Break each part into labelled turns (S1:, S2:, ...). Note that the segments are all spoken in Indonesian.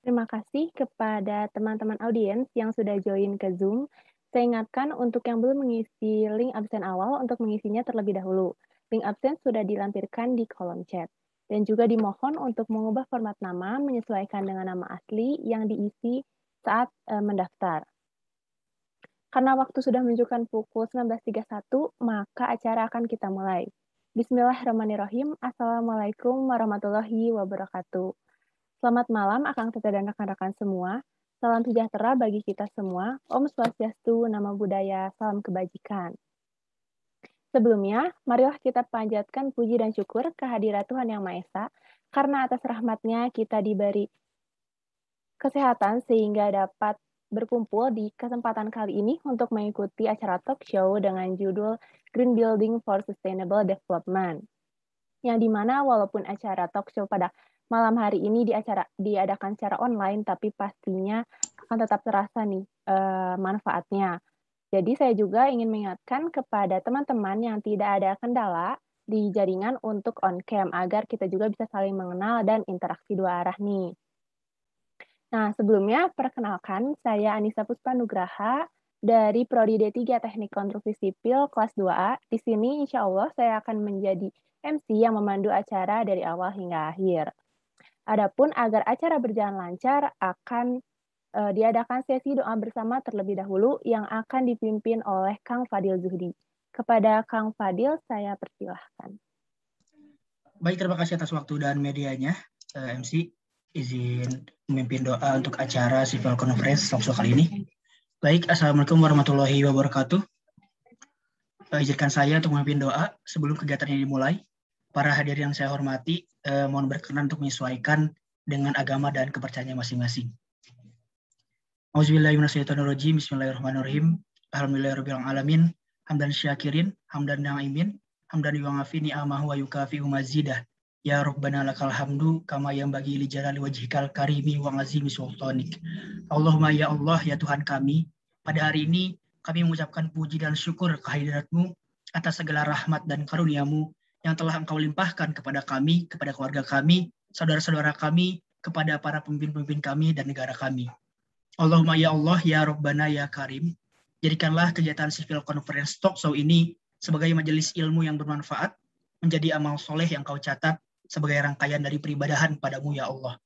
S1: Terima kasih kepada teman-teman audiens yang sudah join ke Zoom. Saya ingatkan untuk yang belum mengisi link absen awal untuk mengisinya terlebih dahulu. Link absen sudah dilampirkan di kolom chat. Dan juga dimohon untuk mengubah format nama menyesuaikan dengan nama asli yang diisi saat mendaftar. Karena waktu sudah menunjukkan pukul 19.31, maka acara akan kita mulai. Bismillahirrahmanirrahim. Assalamualaikum warahmatullahi wabarakatuh. Selamat malam, Akang Teteh dan rekan-rekan semua. Salam sejahtera bagi kita semua. Om Swastiastu, Namo Buddhaya, salam kebajikan. Sebelumnya, marilah kita panjatkan puji dan syukur kehadirat Tuhan Yang Maha Esa, karena atas rahmatnya kita diberi kesehatan sehingga dapat berkumpul di kesempatan kali ini untuk mengikuti acara talk show dengan judul Green Building for Sustainable Development. Yang dimana walaupun acara talk show pada malam hari ini diadakan secara online, tapi pastinya akan tetap terasa nih manfaatnya. Jadi saya juga ingin mengingatkan kepada teman-teman yang tidak ada kendala di jaringan untuk on-cam, agar kita juga bisa saling mengenal dan interaksi dua arah nih. Nah, sebelumnya perkenalkan, saya Anissa Puspanugraha dari Prodi D3 Teknik Konstruksi Sipil kelas 2A. Di sini insya Allah saya akan menjadi MC yang memandu acara dari awal hingga akhir. Adapun agar acara berjalan lancar, akan diadakan sesi doa bersama terlebih dahulu yang akan dipimpin oleh Kang Fadil Zuhdi. Kepada Kang Fadil, saya persilahkan.
S2: Baik, terima kasih atas waktu dan medianya, MC. Izin memimpin doa untuk acara Civil Conference talkshow kali ini. Baik, Assalamualaikum warahmatullahi wabarakatuh. Izinkan saya untuk memimpin doa sebelum kegiatan ini dimulai. Para hadirin yang saya hormati, mohon berkenan untuk menyesuaikan dengan agama dan kepercayaan masing-masing. Auzubillahiminasyaitonirrajim. Bismillahirrahmanirrahim. Alhamdulillahirabbil alamin. Hamdan syakirin, hamdan na'imin, hamdan yu'afi ni'amahu wa yukafi'u mazidah. Ya Rabbana lakal hamdu kama yanbaghi li jalali wajhikal karimi wa azimi sultanik. Allahumma ya Allah, ya Tuhan kami, pada hari ini kami mengucapkan puji dan syukur kehadirat-Mu atas segala rahmat dan karunia-Mu yang telah Engkau limpahkan kepada kami, kepada keluarga kami, saudara-saudara kami, kepada para pemimpin-pemimpin kami dan negara kami. Allahumma ya Allah, ya Rabbana ya Karim, jadikanlah kegiatan Civil Conference Talk Show ini sebagai majelis ilmu yang bermanfaat, menjadi amal soleh yang Kau catat sebagai rangkaian dari peribadahan padamu ya Allah.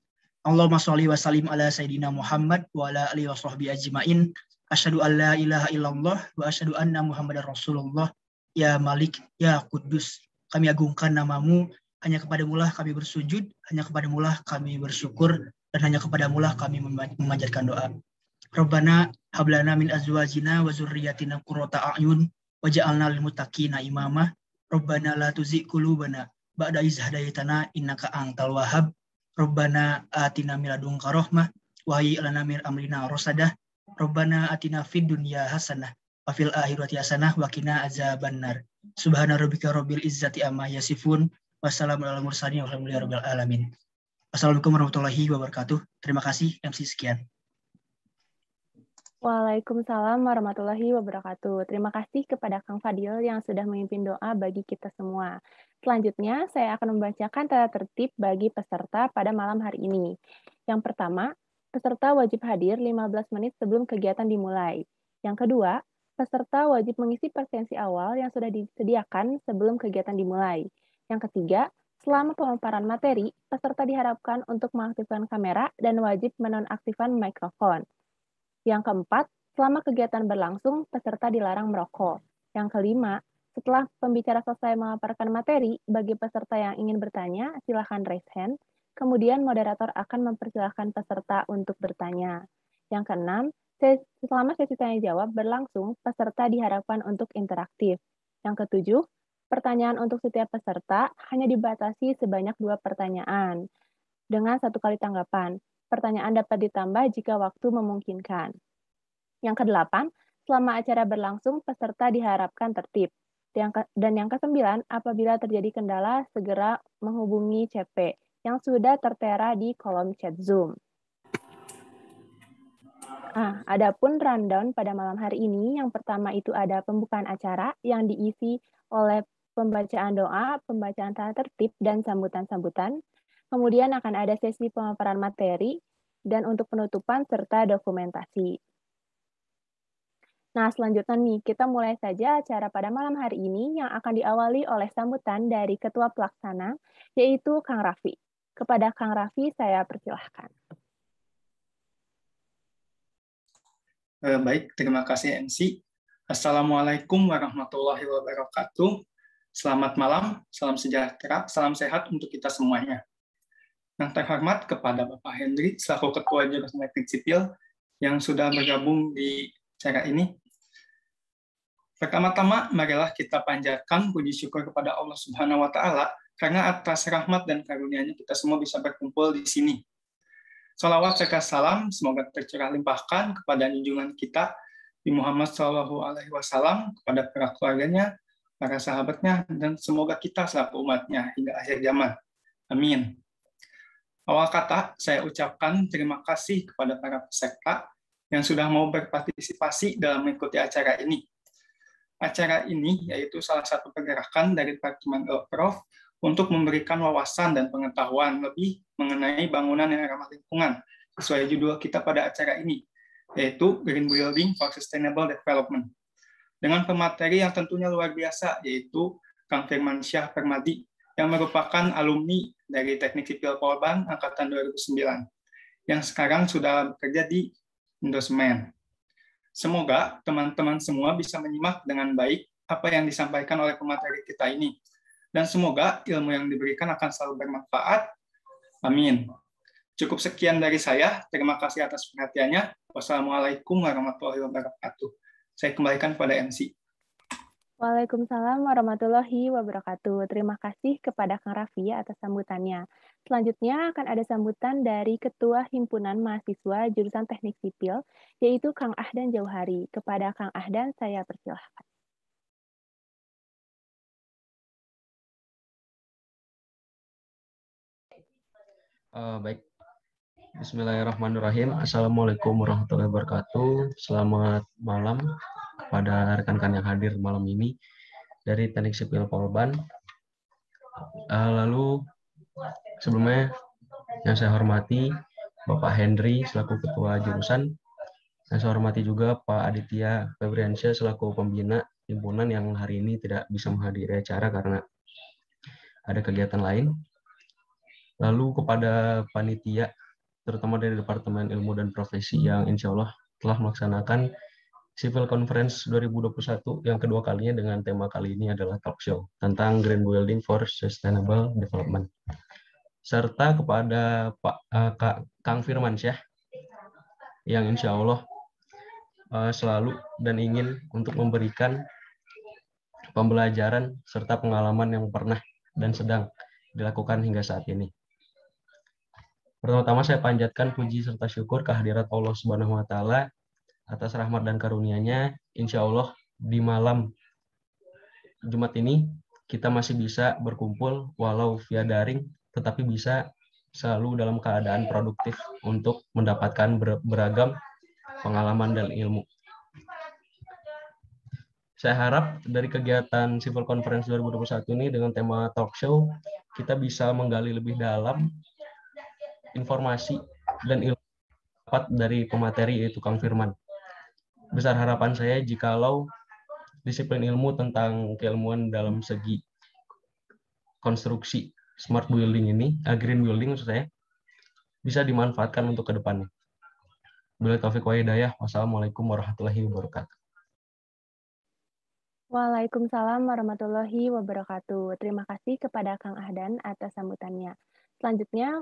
S2: Allahumma sholli wa sallim ala Sayyidina Muhammad wa ala alihi wa sahbihi ajma'in. Asyhadu an la ilaha illallah wa asyhadu anna Muhammadar Rasulullah. Ya Malik, ya Kudus, kami agungkan namamu, hanya kepadamulah kami bersujud, hanya kepadamulah kami bersyukur, dan hanya kepadamulah kami memanjatkan doa. Rabbana hablana min azwajina wa zurriyatina qurrata a'yun waj'alna lil muttaqina imama. Rabbana la tuzigh qulubana ba'da idh hadaytana innaka antal wahhab. Rabbana atina min ladunka rahmah wa hayyi lana min amrina rasadah. Rabbana atina fid dunya hasanah wa fil akhirati hasanah wa qina azabannar. Subhana rabbika rabbil izzati amma yasifun. Wassalamu ala mursalin walhamdulillahi rabbil alamin. Assalamualaikum warahmatullahi wabarakatuh. Terima kasih MC, sekian.
S1: Waalaikumsalam warahmatullahi wabarakatuh. Terima kasih kepada Kang Fadil yang sudah memimpin doa bagi kita semua. Selanjutnya, saya akan membacakan tata tertib bagi peserta pada malam hari ini. Yang pertama, peserta wajib hadir 15 menit sebelum kegiatan dimulai. Yang kedua, peserta wajib mengisi presensi awal yang sudah disediakan sebelum kegiatan dimulai. Yang ketiga, selama pemaparan materi, peserta diharapkan untuk mengaktifkan kamera dan wajib menonaktifkan mikrofon. Yang keempat, selama kegiatan berlangsung, peserta dilarang merokok. Yang kelima, setelah pembicara selesai memaparkan materi, bagi peserta yang ingin bertanya, silakan raise hand. Kemudian moderator akan mempersilahkan peserta untuk bertanya. Yang keenam, selama sesi tanya jawab berlangsung, peserta diharapkan untuk interaktif. Yang ketujuh, pertanyaan untuk setiap peserta hanya dibatasi sebanyak 2 pertanyaan dengan 1 kali tanggapan. Pertanyaan dapat ditambah jika waktu memungkinkan. Yang kedelapan, selama acara berlangsung, peserta diharapkan tertib. Dan yang kesembilan, apabila terjadi kendala, segera menghubungi CP yang sudah tertera di kolom chat Zoom. Adapun rundown pada malam hari ini, yang pertama itu ada pembukaan acara yang diisi oleh pembacaan doa, pembacaan tata tertib, dan sambutan-sambutan. Kemudian akan ada sesi pemaparan materi, dan untuk penutupan serta dokumentasi. Nah, selanjutnya nih, kita mulai saja acara pada malam hari ini yang akan diawali oleh sambutan dari Ketua Pelaksana, yaitu Kang Raffi. Kepada Kang Raffi, saya persilahkan.
S3: Baik, terima kasih MC. Assalamualaikum warahmatullahi wabarakatuh. Selamat malam, salam sejahtera, salam sehat untuk kita semuanya. Yang terhormat kepada Bapak Hendri, selaku Ketua Jurusan Teknik Sipil, yang sudah bergabung di acara ini. Pertama-tama, marilah kita panjatkan puji syukur kepada Allah Subhanahu wa Ta'ala, karena atas rahmat dan karunia-Nya kita semua bisa berkumpul di sini. Salawat serta salam semoga tercurah limpahkan kepada junjungan kita Nabi Muhammad SAW, kepada para keluarganya, para sahabatnya, dan semoga kita selaku umatnya hingga akhir zaman. Amin. Awal kata, saya ucapkan terima kasih kepada para peserta yang sudah mau berpartisipasi dalam mengikuti acara ini. Acara ini yaitu salah satu pergerakan dari Departemen Prof untuk memberikan wawasan dan pengetahuan lebih mengenai bangunan yang ramah lingkungan sesuai judul kita pada acara ini, yaitu Green Building for Sustainable Development. Dengan pemateri yang tentunya luar biasa, yaitu Kang Firmansyah Permadi, yang merupakan alumni dari Teknik Sipil Polban Angkatan 2009, yang sekarang sudah bekerja di Indosemen. Semoga teman-teman semua bisa menyimak dengan baik apa yang disampaikan oleh pemateri kita ini. Dan semoga ilmu yang diberikan akan selalu bermanfaat. Amin. Cukup sekian dari saya. Terima kasih atas perhatiannya. Wassalamualaikum warahmatullahi wabarakatuh. Saya kembalikan kepada MC.
S1: Waalaikumsalam warahmatullahi wabarakatuh. Terima kasih kepada Kang Raffi atas sambutannya. Selanjutnya akan ada sambutan dari Ketua Himpunan Mahasiswa Jurusan Teknik Sipil, yaitu Kang Ahdan Jauhari. Kepada Kang Ahdan, saya persilahkan.
S4: Baik. Bismillahirrahmanirrahim. Assalamualaikum warahmatullahi wabarakatuh. Selamat malam kepada rekan-rekan yang hadir malam ini dari Teknik Sipil Polban. Lalu sebelumnya yang saya hormati Bapak Hendri selaku Ketua Jurusan, yang saya hormati juga Pak Aditya Febriansyah selaku Pembina Himpunan yang hari ini tidak bisa menghadiri acara karena ada kegiatan lain. Lalu kepada panitia, terutama dari Departemen Ilmu dan Profesi yang insya Allah telah melaksanakan Civil Conference 2021 yang kedua kalinya dengan tema kali ini adalah talk show tentang Green Building for Sustainable Development. Serta kepada Kang Firmansyah yang insya Allah selalu dan ingin untuk memberikan pembelajaran serta pengalaman yang pernah dan sedang dilakukan hingga saat ini. Pertama-tama saya panjatkan puji serta syukur kehadirat Allah Subhanahu wa Ta'ala atas rahmat dan karunia-Nya. Insya Allah di malam Jumat ini kita masih bisa berkumpul walau via daring, tetapi bisa selalu dalam keadaan produktif untuk mendapatkan beragam pengalaman dan ilmu. Saya harap dari kegiatan Civil Conference 2021 ini dengan tema talk show, kita bisa menggali lebih dalam informasi dan ilmu dapat dari pemateri yaitu Kang Firman. Besar harapan saya jikalau disiplin ilmu tentang keilmuan dalam segi konstruksi smart building ini, green building maksud saya, bisa dimanfaatkan untuk ke depannya. Bila taufik wa hidayah, wassalamualaikum warahmatullahi wabarakatuh.
S1: Waalaikumsalam warahmatullahi wabarakatuh. Terima kasih kepada Kang Ahdan atas sambutannya. Selanjutnya,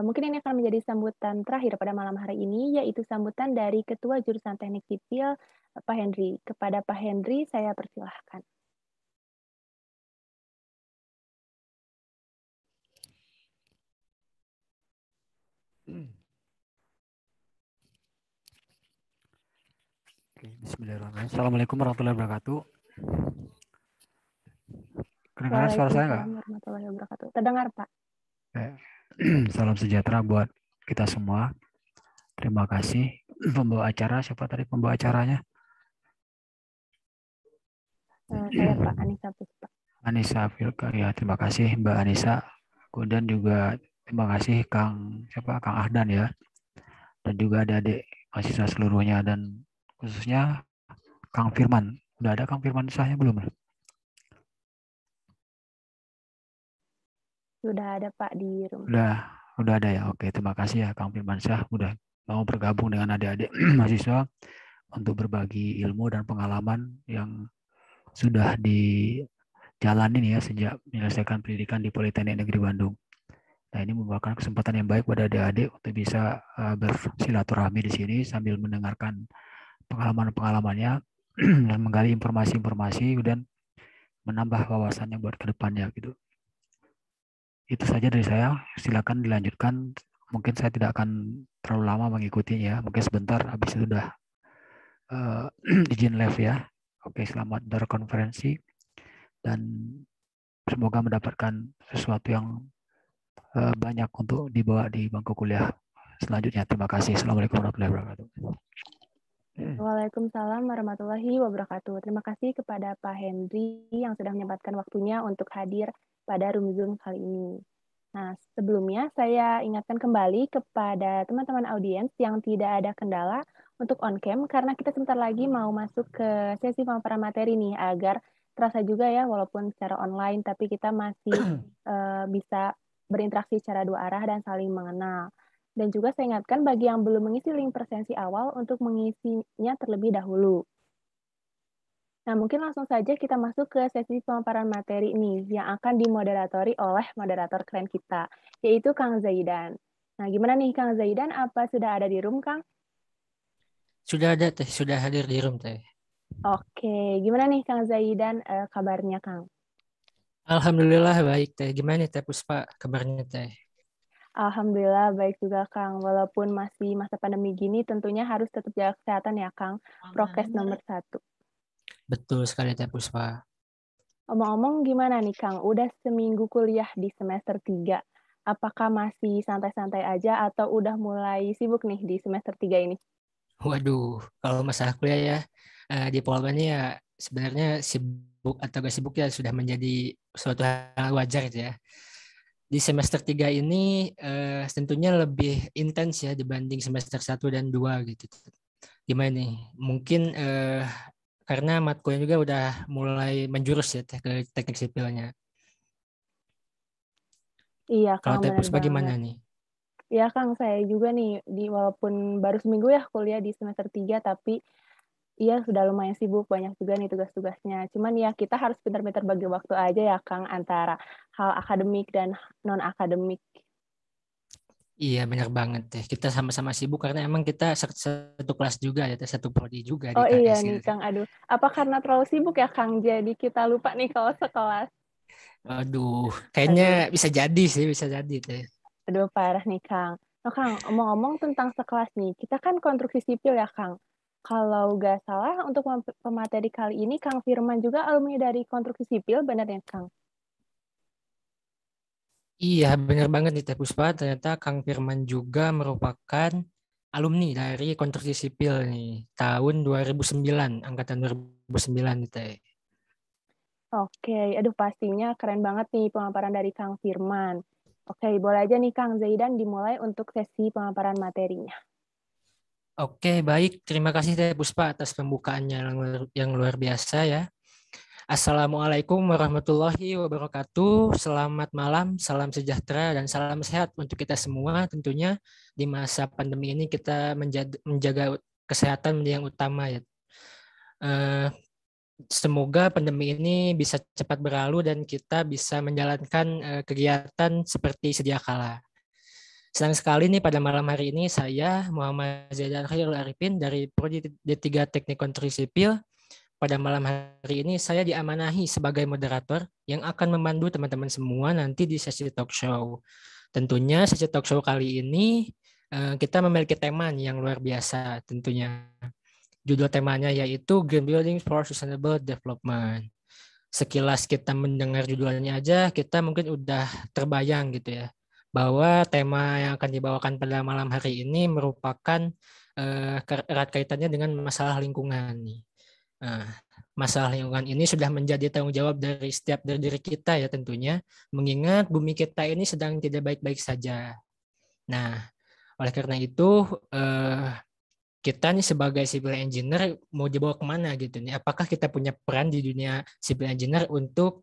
S1: mungkin ini akan menjadi sambutan terakhir pada malam hari ini, yaitu sambutan dari Ketua Jurusan Teknik Sipil, Pak Hendri. Kepada Pak Hendri, saya persilahkan.
S5: Bismillahirrahmanirrahim. Assalamualaikum warahmatullahi wabarakatuh. Kedengaran suara saya nggak?
S1: Warahmatullahi wabarakatuh. Terdengar, Pak.
S5: Salam sejahtera buat kita semua. Terima kasih pembawa acara. Siapa tadi pembawa acaranya?
S1: Saya Pak Anissa Puspa.
S5: Anissa Filka, ya terima kasih Mbak Anissa. Kemudian juga terima kasih Kang Ahdan ya dan juga adik-adik mahasiswa seluruhnya, dan khususnya Kang Firman. Udah ada Kang Firman Syahnya belum?
S1: Sudah ada Pak di room.
S5: Udah ada ya. Oke, terima kasih ya Kang Firman Syah udah mau bergabung dengan adik-adik mahasiswa untuk berbagi ilmu dan pengalaman yang sudah dijalanin ya sejak menyelesaikan pendidikan di Politeknik Negeri Bandung. Nah, ini merupakan kesempatan yang baik pada adik-adik untuk bisa bersilaturahmi di sini sambil mendengarkan pengalaman-pengalamannya dan menggali informasi-informasi dan menambah wawasannya buat ke depannya gitu. Itu saja dari saya. Silakan dilanjutkan. Mungkin saya tidak akan terlalu lama mengikutinya. Mungkin sebentar habis itu sudah izin live ya. Oke, selamat berkonferensi dan semoga mendapatkan sesuatu yang banyak untuk dibawa di bangku kuliah selanjutnya. Terima kasih. Assalamualaikum warahmatullahi wabarakatuh.
S1: Waalaikumsalam warahmatullahi wabarakatuh. Terima kasih kepada Pak Henry yang sudah menyempatkan waktunya untuk hadir pada room Zoom kali ini. Nah, sebelumnya saya ingatkan kembali kepada teman-teman audiens yang tidak ada kendala untuk on-cam, karena kita sebentar lagi mau masuk ke sesi pemaparan materi nih, agar terasa juga ya, walaupun secara online, tapi kita masih bisa berinteraksi secara dua arah dan saling mengenal. Dan juga saya ingatkan bagi yang belum mengisi link presensi awal untuk mengisinya terlebih dahulu. Nah, mungkin langsung saja kita masuk ke sesi pemaparan materi ini yang akan dimoderatori oleh moderator keren kita, yaitu Kang Zaidan. Nah, gimana nih Kang Zaidan? Apa sudah ada di room, Kang?
S6: Sudah ada Teh, sudah hadir di room Teh.
S1: Oke, gimana nih Kang Zaidan kabarnya, Kang?
S6: Alhamdulillah baik Teh. Gimana nih Teh Puspa kabarnya Teh?
S1: Alhamdulillah baik juga Kang. Walaupun masih masa pandemi gini, tentunya harus tetap jaga kesehatan ya Kang. Prokes nomor 1.
S6: Betul sekali Teh Puspa.
S1: Omong-omong gimana nih Kang? Udah seminggu kuliah di semester 3. Apakah masih santai-santai aja atau udah mulai sibuk nih di semester 3 ini?
S6: Waduh, kalau masalah kuliah ya, di Polban ini ya sebenarnya sibuk atau gak sibuk ya sudah menjadi suatu hal wajar gitu ya. Di semester 3 ini tentunya lebih intens ya dibanding semester 1 dan 2 gitu. Gimana nih? Mungkin karena matkulnya juga udah mulai menjurus ya ke teknik sipilnya.
S1: Iya,
S6: Kalau
S1: Kang,
S6: Teh Puspa
S1: benar
S6: gimana
S1: banget.
S6: nih?
S1: Ya, Kang, saya juga nih, walaupun baru seminggu ya kuliah di semester 3, tapi iya sudah lumayan sibuk, banyak juga nih tugas-tugasnya. Cuman ya kita harus pintar-pintar bagi waktu aja ya, Kang, antara hal akademik dan non-akademik.
S6: Iya benar banget deh. Kita sama-sama sibuk karena emang kita satu kelas juga ya, satu prodi juga di
S1: Oh iya
S6: KS
S1: nih,
S6: gitu.
S1: Kang, aduh. Apa karena terlalu sibuk ya, Kang? Jadi kita lupa nih kalau sekelas.
S6: Aduh, kayaknya bisa jadi sih, bisa jadi deh.
S1: Aduh, parah nih, Kang. Nah, Kang, omong-omong tentang sekelas nih, kita kan konstruksi sipil ya, Kang. Kalau nggak salah, untuk pemateri kali ini, Kang Firman juga alumni dari konstruksi sipil, benar ya, Kang?
S6: Iya benar banget nih Teh Puspa. Ternyata Kang Firman juga merupakan alumni dari konstruksi sipil nih. Tahun 2009, angkatan 2009 nih Teh.
S1: Oke, aduh pastinya keren banget nih pemaparan dari Kang Firman. Oke, boleh aja nih Kang Zaidan dimulai untuk sesi pemaparan materinya.
S6: Oke, baik. Terima kasih Teh Puspa atas pembukaannya yang luar biasa ya. Assalamualaikum warahmatullahi wabarakatuh. Selamat malam, salam sejahtera dan salam sehat untuk kita semua. Tentunya di masa pandemi ini kita menjaga kesehatan yang utama ya. Semoga pandemi ini bisa cepat berlalu dan kita bisa menjalankan kegiatan seperti sedia kala. Senang sekali nih pada malam hari ini saya Muhammad Zaidan Khairul Arifin dari Prodi D3 Teknik Konstruksi Sipil. Pada malam hari ini saya diamanahi sebagai moderator yang akan memandu teman-teman semua nanti di sesi talk show. Tentunya sesi talk show kali ini kita memiliki tema yang luar biasa tentunya. Judul temanya yaitu Green Building for Sustainable Development. Sekilas kita mendengar judulnya aja kita mungkin udah terbayang gitu ya, bahwa tema yang akan dibawakan pada malam hari ini merupakan erat kaitannya dengan masalah lingkungan nih. Masalah lingkungan ini sudah menjadi tanggung jawab dari setiap diri kita ya tentunya, mengingat bumi kita ini sedang tidak baik-baik saja. Nah, Oleh karena itu, kita nih sebagai civil engineer mau dibawa kemana gitu nih? Apakah kita punya peran di dunia civil engineer untuk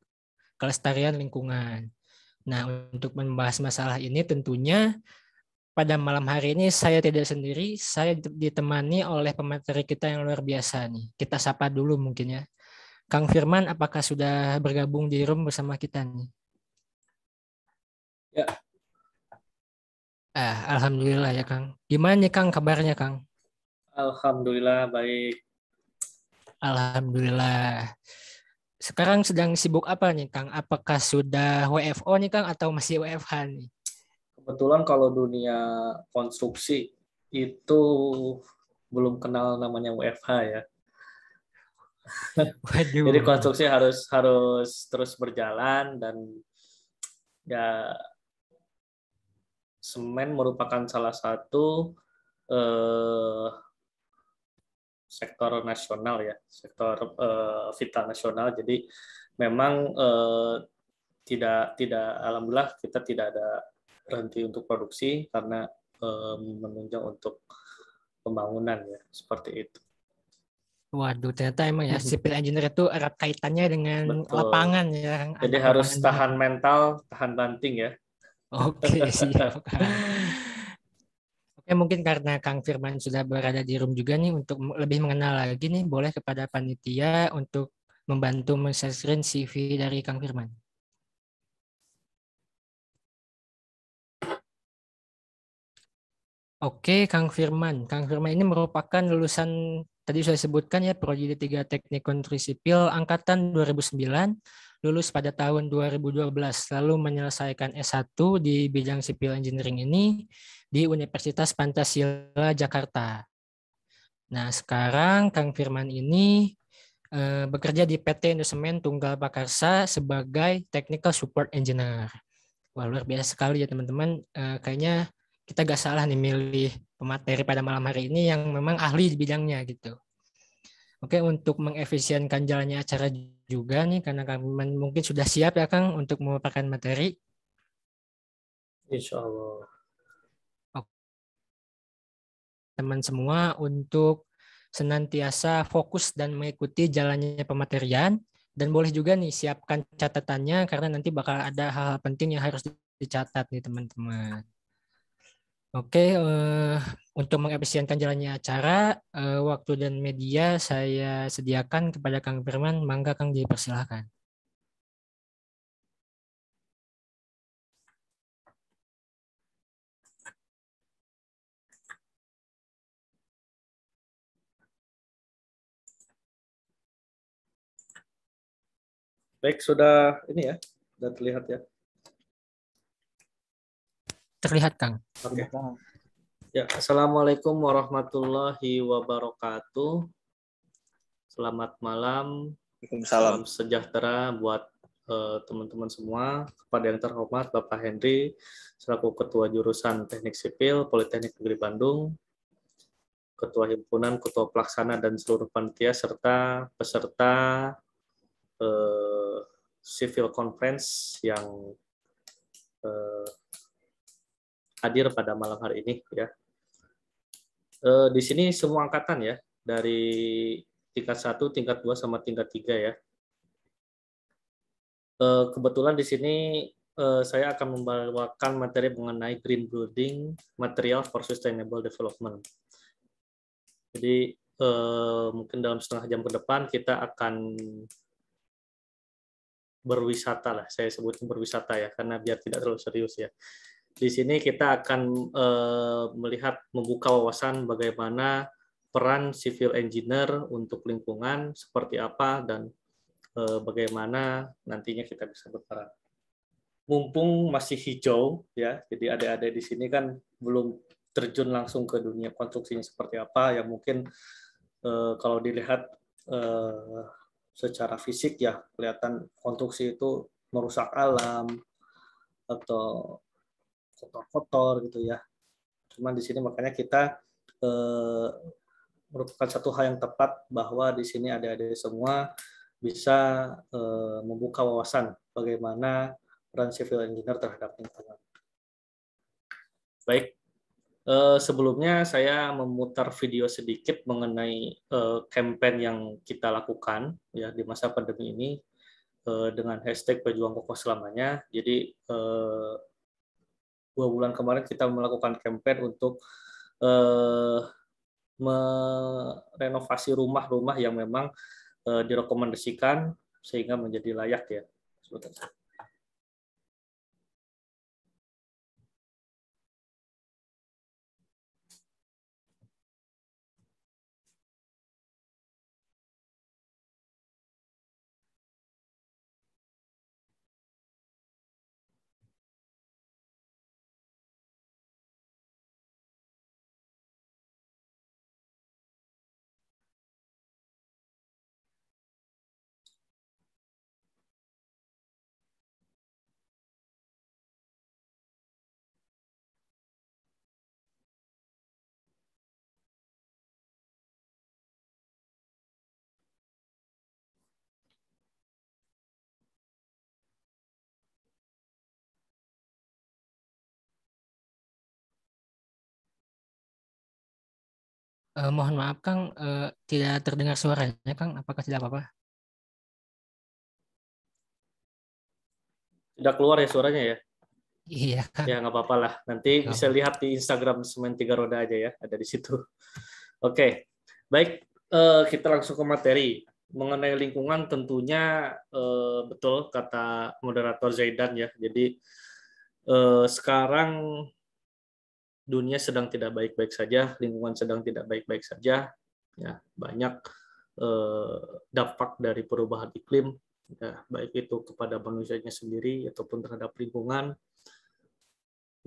S6: kelestarian lingkungan? Nah, untuk membahas masalah ini tentunya pada malam hari ini saya tidak sendiri, saya ditemani oleh pemateri kita yang luar biasa nih. Kita sapa dulu mungkin ya. Kang Firman, apakah sudah bergabung di room bersama kita nih?
S7: Ya.
S6: Alhamdulillah ya Kang. Gimana nih Kang kabarnya Kang?
S7: Alhamdulillah baik.
S6: Alhamdulillah. Sekarang sedang sibuk apa nih Kang? Apakah sudah WFO nih Kang atau masih WFH nih?
S7: Kebetulan kalau dunia konstruksi itu belum kenal namanya WFH ya.
S6: Waduh.
S7: Jadi konstruksi harus terus berjalan dan ya semen merupakan salah satu sektor nasional ya, sektor vital nasional. Jadi memang tidak alhamdulillah kita tidak ada berhenti untuk produksi karena menunjang untuk pembangunan ya, seperti itu.
S6: Waduh, ternyata emang ya civil engineer itu erat kaitannya dengan lapangan ya.
S7: Jadi harus tahan mental, tahan banting ya.
S6: Oke, siap Kang. Oke, mungkin karena Kang Firman sudah berada di room juga nih, untuk lebih mengenal lagi nih, boleh kepada panitia untuk membantu men-share CV dari Kang Firman. Oke, Kang Firman. Kang Firman ini merupakan lulusan, tadi sudah disebutkan ya, Prodi D3 Teknik Konstruksi Sipil Angkatan 2009, lulus pada tahun 2012, lalu menyelesaikan S1 di bidang Civil Engineering ini di Universitas Pancasila, Jakarta. Nah, sekarang Kang Firman ini bekerja di PT Indosemen Tunggal Pakarsa sebagai Technical Support Engineer. Wah, luar biasa sekali ya teman-teman. Kayaknya kita gak salah nih milih pemateri pada malam hari ini yang memang ahli di bidangnya gitu. Oke, untuk mengefisienkan jalannya acara juga nih, karena Kang mungkin sudah siap ya Kang untuk memaparkan materi.
S7: Insya Allah.
S6: Teman semua untuk senantiasa fokus dan mengikuti jalannya pematerian, dan boleh juga nih siapkan catatannya karena nanti bakal ada hal-hal penting yang harus dicatat nih teman-teman. Oke, untuk mengefisienkan jalannya acara, waktu dan media saya sediakan kepada Kang Firman. Mangga Kang, dipersilahkan.
S7: Baik, sudah ini ya, sudah terlihat ya.
S6: Terlihat Kang.
S7: Oke. Ya, Assalamualaikum warahmatullahi wabarakatuh. Selamat malam. Salam sejahtera buat teman-teman semua. Kepada yang terhormat Bapak Henry selaku Ketua Jurusan Teknik Sipil Politeknik Negeri Bandung, Ketua Himpunan, Ketua Pelaksana dan seluruh panitia serta peserta Civil Conference yang hadir pada malam hari ini ya. Di sini semua angkatan ya, dari tingkat 1, tingkat 2 sama tingkat 3 ya. Kebetulan di sini saya akan membawakan materi mengenai green building material for sustainable development. Jadi mungkin dalam setengah jam ke depan kita akan berwisata lah, saya sebutnya berwisata ya, karena biar tidak terlalu serius ya. Di sini kita akan melihat, membuka wawasan bagaimana peran civil engineer untuk lingkungan seperti apa dan bagaimana nantinya kita bisa berperan. Mumpung masih hijau ya, jadi adik-adik di sini kan belum terjun langsung ke dunia konstruksinya seperti apa, yang mungkin kalau dilihat secara fisik ya kelihatan konstruksi itu merusak alam atau kotor-kotor gitu ya. Cuman di sini makanya kita merupakan satu hal yang tepat bahwa di sini adik-adik semua bisa membuka wawasan bagaimana peran civil engineer terhadap lingkungan. Baik, Sebelumnya saya memutar video sedikit mengenai campaign yang kita lakukan ya di masa pandemi ini dengan hashtag Pejuang Kokoh Selamanya. Jadi 2 bulan kemarin kita melakukan campaign untuk merenovasi rumah-rumah yang memang direkomendasikan sehingga menjadi layak ya. Sebentar.
S6: Mohon maaf Kang, tidak terdengar suaranya Kang. Apakah tidak apa-apa?
S7: Tidak keluar ya suaranya ya?
S6: Iya Kang.
S7: Ya nggak apa-apa lah. Nanti bisa lihat di Instagram Semen 3 Roda aja ya, ada di situ. Oke, baik. Kita langsung ke materi. Mengenai lingkungan tentunya betul kata moderator Zaidan ya. Jadi sekarang dunia sedang tidak baik-baik saja, lingkungan sedang tidak baik-baik saja. Ya, banyak dampak dari perubahan iklim, ya, baik itu kepada manusianya sendiri ataupun terhadap lingkungan.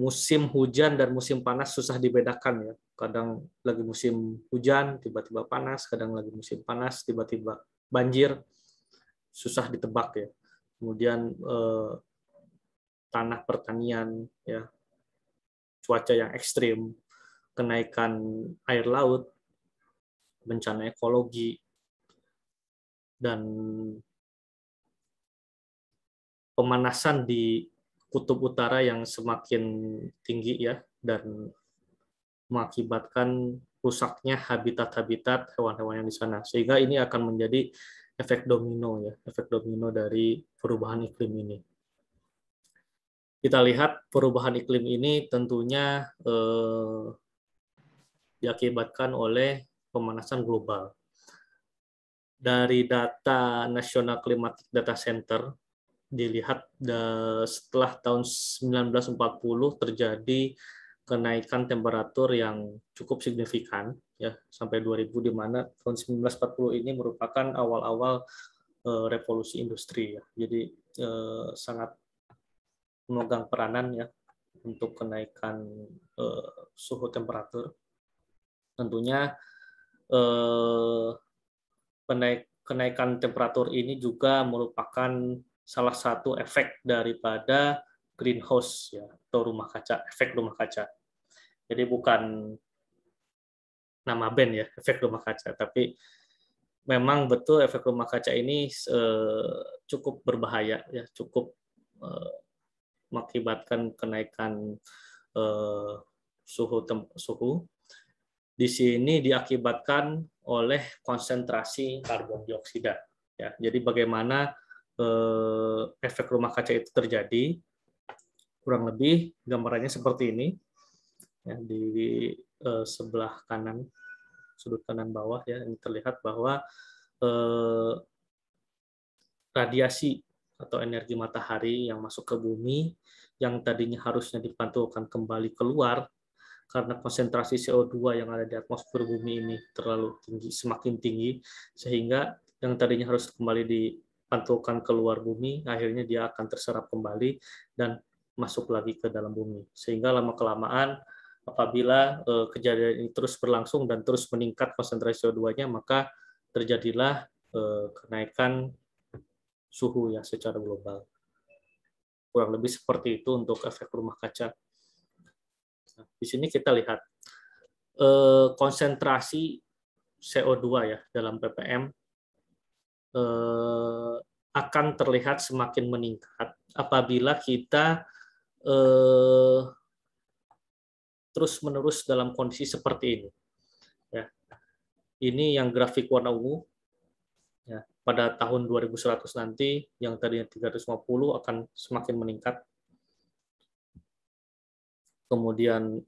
S7: Musim hujan dan musim panas susah dibedakan ya. Kadang lagi musim hujan tiba-tiba panas, kadang lagi musim panas tiba-tiba banjir, susah ditebak ya. Kemudian tanah pertanian ya, cuaca yang ekstrim, kenaikan air laut, bencana ekologi, dan pemanasan di kutub utara yang semakin tinggi ya, dan mengakibatkan rusaknya habitat-habitat hewan-hewan yang di sana. Sehingga ini akan menjadi efek domino ya, efek domino dari perubahan iklim ini. Kita lihat perubahan iklim ini tentunya diakibatkan oleh pemanasan global. Dari data National Climatic Data Center, dilihat setelah tahun 1940 terjadi kenaikan temperatur yang cukup signifikan ya sampai 2000, di mana tahun 1940 ini merupakan awal-awal revolusi industri ya. Jadi sangat memegang peranan ya untuk kenaikan suhu temperatur. Tentunya kenaikan temperatur ini juga merupakan salah satu efek daripada greenhouse ya, atau rumah kaca, efek rumah kaca. Jadi bukan nama band ya, efek rumah kaca, tapi memang betul efek rumah kaca ini cukup berbahaya ya, cukup mengakibatkan kenaikan suhu. Di sini diakibatkan oleh konsentrasi karbon dioksida ya. Jadi bagaimana efek rumah kaca itu terjadi, kurang lebih gambarannya seperti ini ya, di sebelah kanan, sudut kanan bawah ya, ini terlihat bahwa radiasi atau energi matahari yang masuk ke bumi yang tadinya harusnya dipantulkan kembali keluar karena konsentrasi CO2 yang ada di atmosfer bumi ini terlalu tinggi, semakin tinggi, sehingga yang tadinya harus kembali dipantulkan keluar bumi, akhirnya dia akan terserap kembali dan masuk lagi ke dalam bumi. Sehingga lama-kelamaan apabila kejadian ini terus berlangsung dan terus meningkat konsentrasi CO2-nya, maka terjadilah kenaikan suhu ya secara global. Kurang lebih seperti itu untuk efek rumah kaca. Nah, di sini kita lihat konsentrasi CO2 ya dalam ppm akan terlihat semakin meningkat apabila kita terus-menerus dalam kondisi seperti ini. Ya. Ini yang grafik warna ungu. Ya, pada tahun 2100 nanti, yang tadinya 350 akan semakin meningkat. Kemudian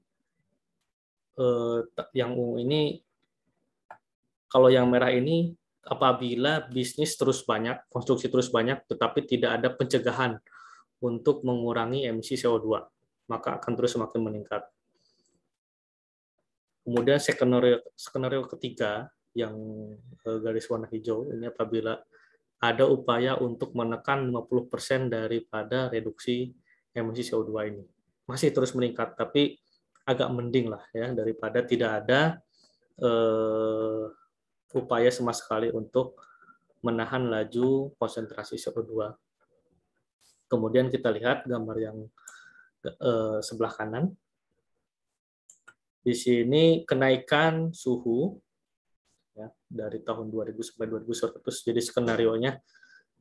S7: yang ungu ini, kalau yang merah ini apabila bisnis terus banyak, konstruksi terus banyak, tetapi tidak ada pencegahan untuk mengurangi emisi CO2, maka akan terus semakin meningkat. Kemudian skenario ketiga, yang garis warna hijau, ini apabila ada upaya untuk menekan 50% daripada reduksi emisi CO2 ini. Masih terus meningkat, tapi agak mending lah ya, daripada tidak ada upaya sama sekali untuk menahan laju konsentrasi CO2. Kemudian kita lihat gambar yang sebelah kanan. Di sini kenaikan suhu ya, dari tahun 2000 sampai 2100. Jadi skenarionya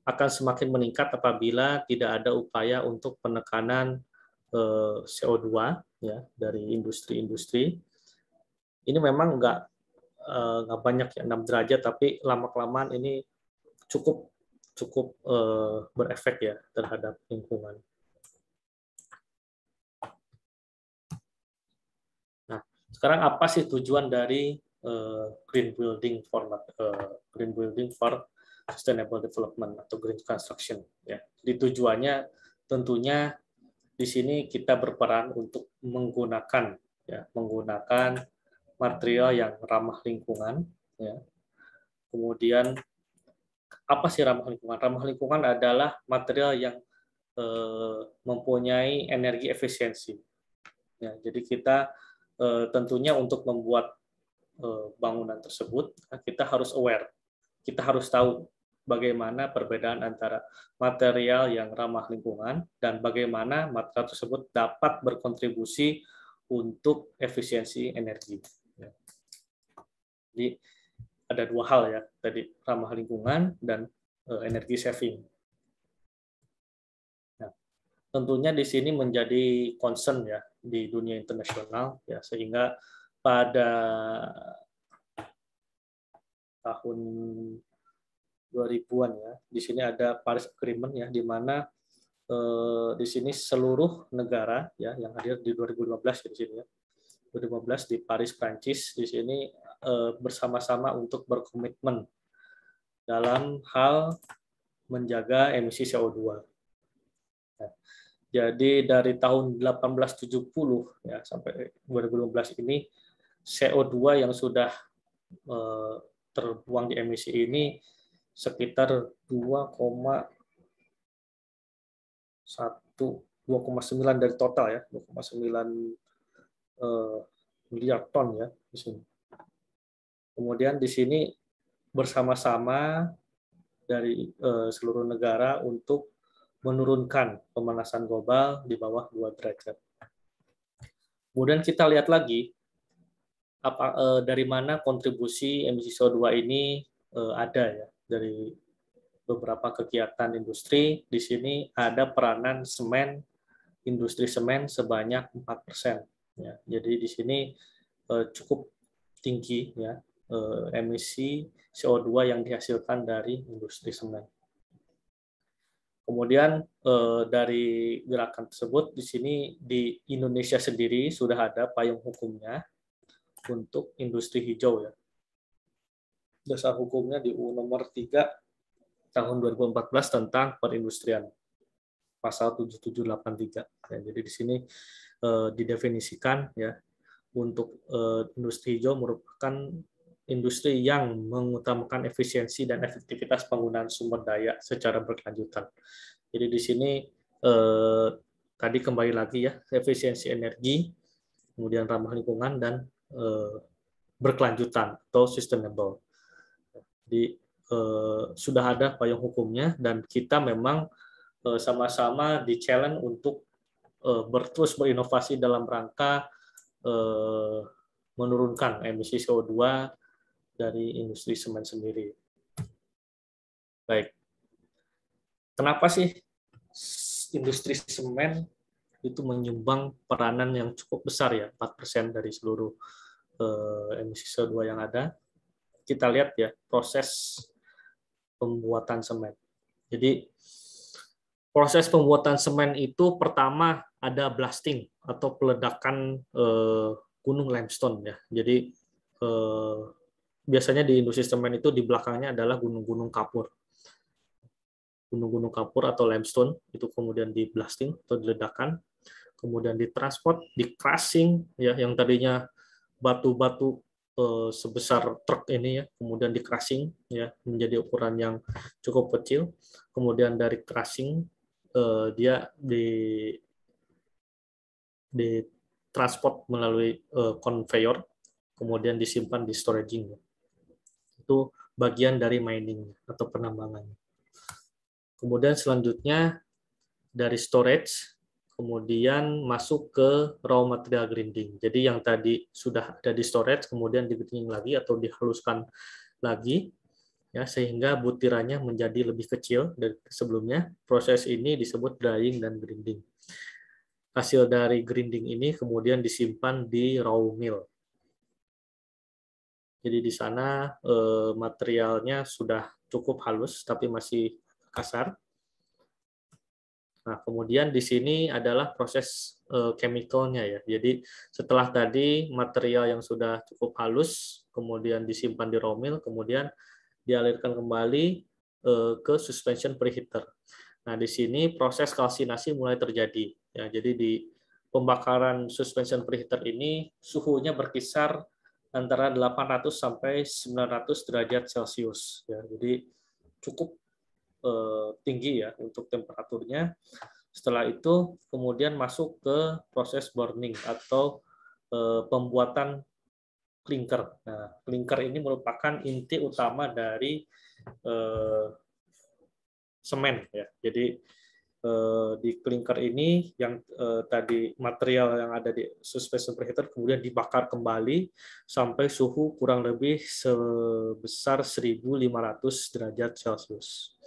S7: akan semakin meningkat apabila tidak ada upaya untuk penekanan CO2 ya dari industri-industri. Ini memang nggak banyak ya, 6 derajat, tapi lama-kelamaan ini cukup berefek ya terhadap lingkungan. Nah, sekarang apa sih tujuan dari green building for sustainable development atau green construction? Ya, jadi tujuannya tentunya di sini kita berperan untuk menggunakan material yang ramah lingkungan. Ya. Kemudian apa sih ramah lingkungan? Ramah lingkungan adalah material yang mempunyai energi efisiensi. Ya, jadi kita tentunya untuk membuat bangunan tersebut, kita harus aware. Kita harus tahu bagaimana perbedaan antara material yang ramah lingkungan dan bagaimana material tersebut dapat berkontribusi untuk efisiensi energi. Ya. Jadi ada 2 hal ya, tadi ramah lingkungan dan energi saving. Nah, tentunya di sini menjadi concern ya di dunia internasional ya, sehingga pada tahun 2000-an ya, di sini ada Paris Agreement ya, di mana di sini seluruh negara ya yang hadir di 2015 ya, di sini ya. 2015 di Paris, Prancis, di sini bersama-sama untuk berkomitmen dalam hal menjaga emisi CO2. Nah, jadi dari tahun 1870 ya sampai 2015 ini CO2 yang sudah terbuang di emisi ini sekitar 2,9 dari total ya, 2,9 miliar ton ya di sini. Kemudian di sini bersama-sama dari seluruh negara untuk menurunkan pemanasan global di bawah 2 derajat. Kemudian kita lihat lagi dari mana kontribusi emisi CO2 ini ada ya, dari beberapa kegiatan industri. Di sini ada peranan semen, industri semen sebanyak 4%. Ya, jadi di sini cukup tinggi ya emisi CO2 yang dihasilkan dari industri semen. Kemudian dari gerakan tersebut di sini di Indonesia sendiri sudah ada payung hukumnya untuk industri hijau ya. Dasar hukumnya di UU nomor 3 tahun 2014 tentang perindustrian. Pasal 7783. Ya, jadi di sini didefinisikan ya untuk industri hijau merupakan industri yang mengutamakan efisiensi dan efektivitas penggunaan sumber daya secara berkelanjutan. Jadi di sini tadi kembali lagi ya, efisiensi energi, kemudian ramah lingkungan dan berkelanjutan atau sustainable. Jadi sudah ada payung hukumnya dan kita memang sama-sama di-challenge untuk terus berinovasi dalam rangka menurunkan emisi CO2 dari industri semen sendiri. Baik. Kenapa sih industri semen itu menyumbang peranan yang cukup besar ya, 4% dari seluruh emisi CO2 yang ada. Kita lihat ya proses pembuatan semen. Jadi proses pembuatan semen itu pertama ada blasting atau peledakan gunung limestone ya. Jadi biasanya di industri semen itu di belakangnya adalah gunung-gunung kapur. Gunung-gunung kapur atau limestone itu kemudian di blasting atau diledakkan, kemudian ditransport, di crushing ya, yang tadinya batu-batu sebesar truk ini ya, kemudian di crushing ya menjadi ukuran yang cukup kecil, kemudian dari crushing dia di transport melalui conveyor, kemudian disimpan di storaging. Itu bagian dari mining atau penambangan. Kemudian selanjutnya dari storage, kemudian masuk ke raw material grinding. Jadi yang tadi sudah ada di storage, kemudian di grinding lagi atau dihaluskan lagi, ya sehingga butirannya menjadi lebih kecil dari sebelumnya. Proses ini disebut drying dan grinding. Hasil dari grinding ini kemudian disimpan di raw mill. Jadi di sana materialnya sudah cukup halus, tapi masih kasar. Nah, kemudian di sini adalah proses chemical-nya ya. Jadi setelah tadi material yang sudah cukup halus, kemudian disimpan di raw mill, kemudian dialirkan kembali ke suspension preheater. Nah, di sini proses kalsinasi mulai terjadi. Ya, jadi di pembakaran suspension preheater ini suhunya berkisar antara 800 sampai 900 derajat Celcius. Ya, jadi cukup tinggi ya untuk temperaturnya. Setelah itu kemudian masuk ke proses burning atau pembuatan klinker. Nah, klinker ini merupakan inti utama dari semen ya. Jadi di klinker ini yang tadi material yang ada di suspension preheater kemudian dibakar kembali sampai suhu kurang lebih sebesar 1.500 derajat Celcius.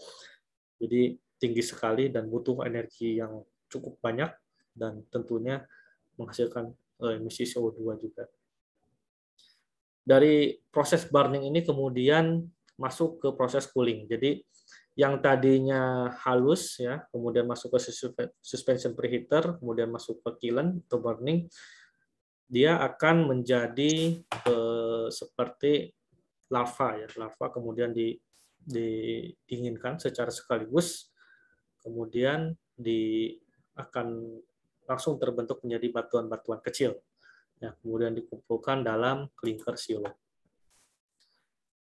S7: Jadi tinggi sekali dan butuh energi yang cukup banyak dan tentunya menghasilkan emisi CO2 juga. Dari proses burning ini kemudian masuk ke proses cooling. Jadi yang tadinya halus ya, kemudian masuk ke suspension preheater, kemudian masuk ke kiln atau burning, dia akan menjadi seperti lava ya, lava kemudian didinginkan secara sekaligus, kemudian akan langsung terbentuk menjadi batuan-batuan kecil, ya, kemudian dikumpulkan dalam klinker silo.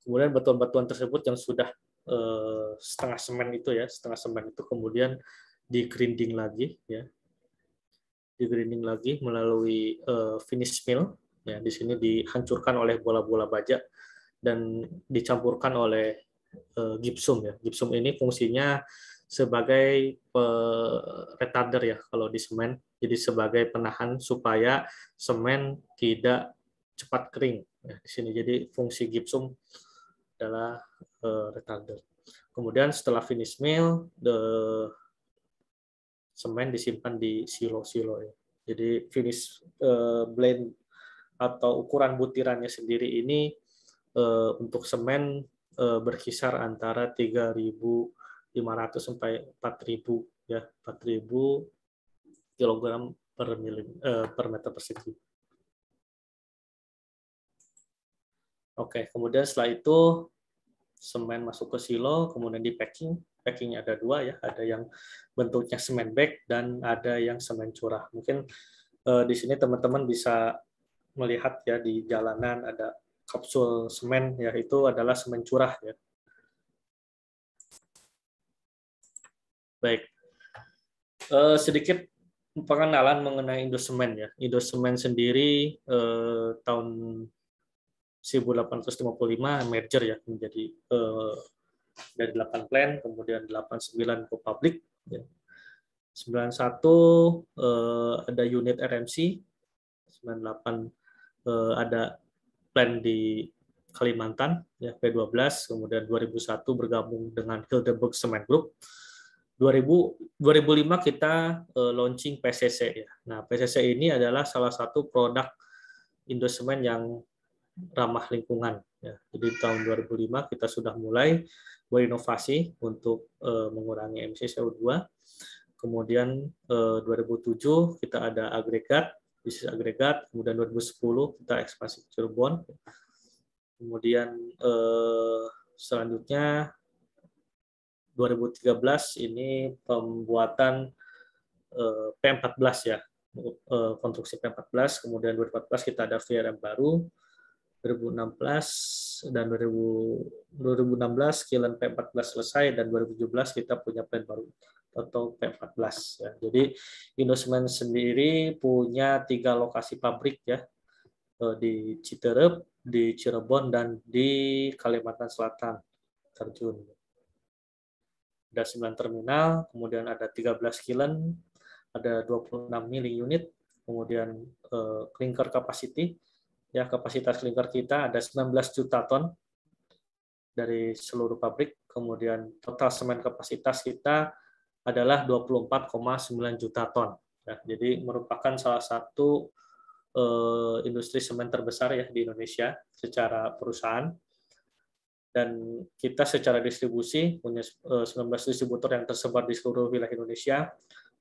S7: Kemudian batuan-batuan tersebut yang sudah setengah semen itu kemudian di-grinding lagi, ya, di-grinding lagi melalui finish mill, ya, di sini dihancurkan oleh bola-bola baja dan dicampurkan oleh gypsum ya. Gypsum ini fungsinya sebagai retarder ya kalau di semen. Jadi sebagai penahan supaya semen tidak cepat kering ya, di sini. Jadi fungsi gypsum adalah retarder. Kemudian setelah finish mill, semen disimpan di silo-silo ya. Jadi finish blend atau ukuran butirannya sendiri ini untuk semen berkisar antara 3.500 sampai 4.000 ya, 4.000 kilogram per meter persegi. Oke, kemudian setelah itu semen masuk ke silo, kemudian di packing. Packingnya ada dua ya, ada yang bentuknya semen bag dan ada yang semen curah. Mungkin di sini teman-teman bisa melihat ya di jalanan ada kapsul semen, ya itu adalah semen curah ya. Baik, sedikit pengenalan mengenai Indosemen ya. Indosemen sendiri tahun 1855 merger ya menjadi dari 8 plant, kemudian 89 go public. Ya. 91 ada unit RMC, 98 ada plant di Kalimantan, ya, P12, kemudian 2001 bergabung dengan Hildenburg Cement Group, 2005 kita launching PCC ya. Nah, PCC ini adalah salah satu produk indosemen yang ramah lingkungan ya. Jadi tahun 2005 kita sudah mulai berinovasi untuk mengurangi emisi CO2. Kemudian 2007 kita ada agregat, bisnis agregat. Kemudian 2010 kita ekspansi ke Cirebon. Kemudian selanjutnya 2013 ini pembuatan P14 ya, konstruksi P14, kemudian 2014 kita ada VRM baru, 2016 dan 2016 kilen P14 selesai, dan 2017 kita punya plan baru atau P14 ya. Jadi Indosemen sendiri punya 3 lokasi pabrik ya, di Citerep, di Cirebon, dan di Kalimantan Selatan terjun. Ada 9 terminal, kemudian ada 13 kilen, ada 26 milling unit, kemudian clinker capacity, ya kapasitas clinker kita ada 19 juta ton dari seluruh pabrik, kemudian total semen kapasitas kita adalah 24,9 juta ton. Ya, jadi merupakan salah satu industri semen terbesar ya di Indonesia secara perusahaan. Dan kita secara distribusi punya 19 distributor yang tersebar di seluruh wilayah Indonesia.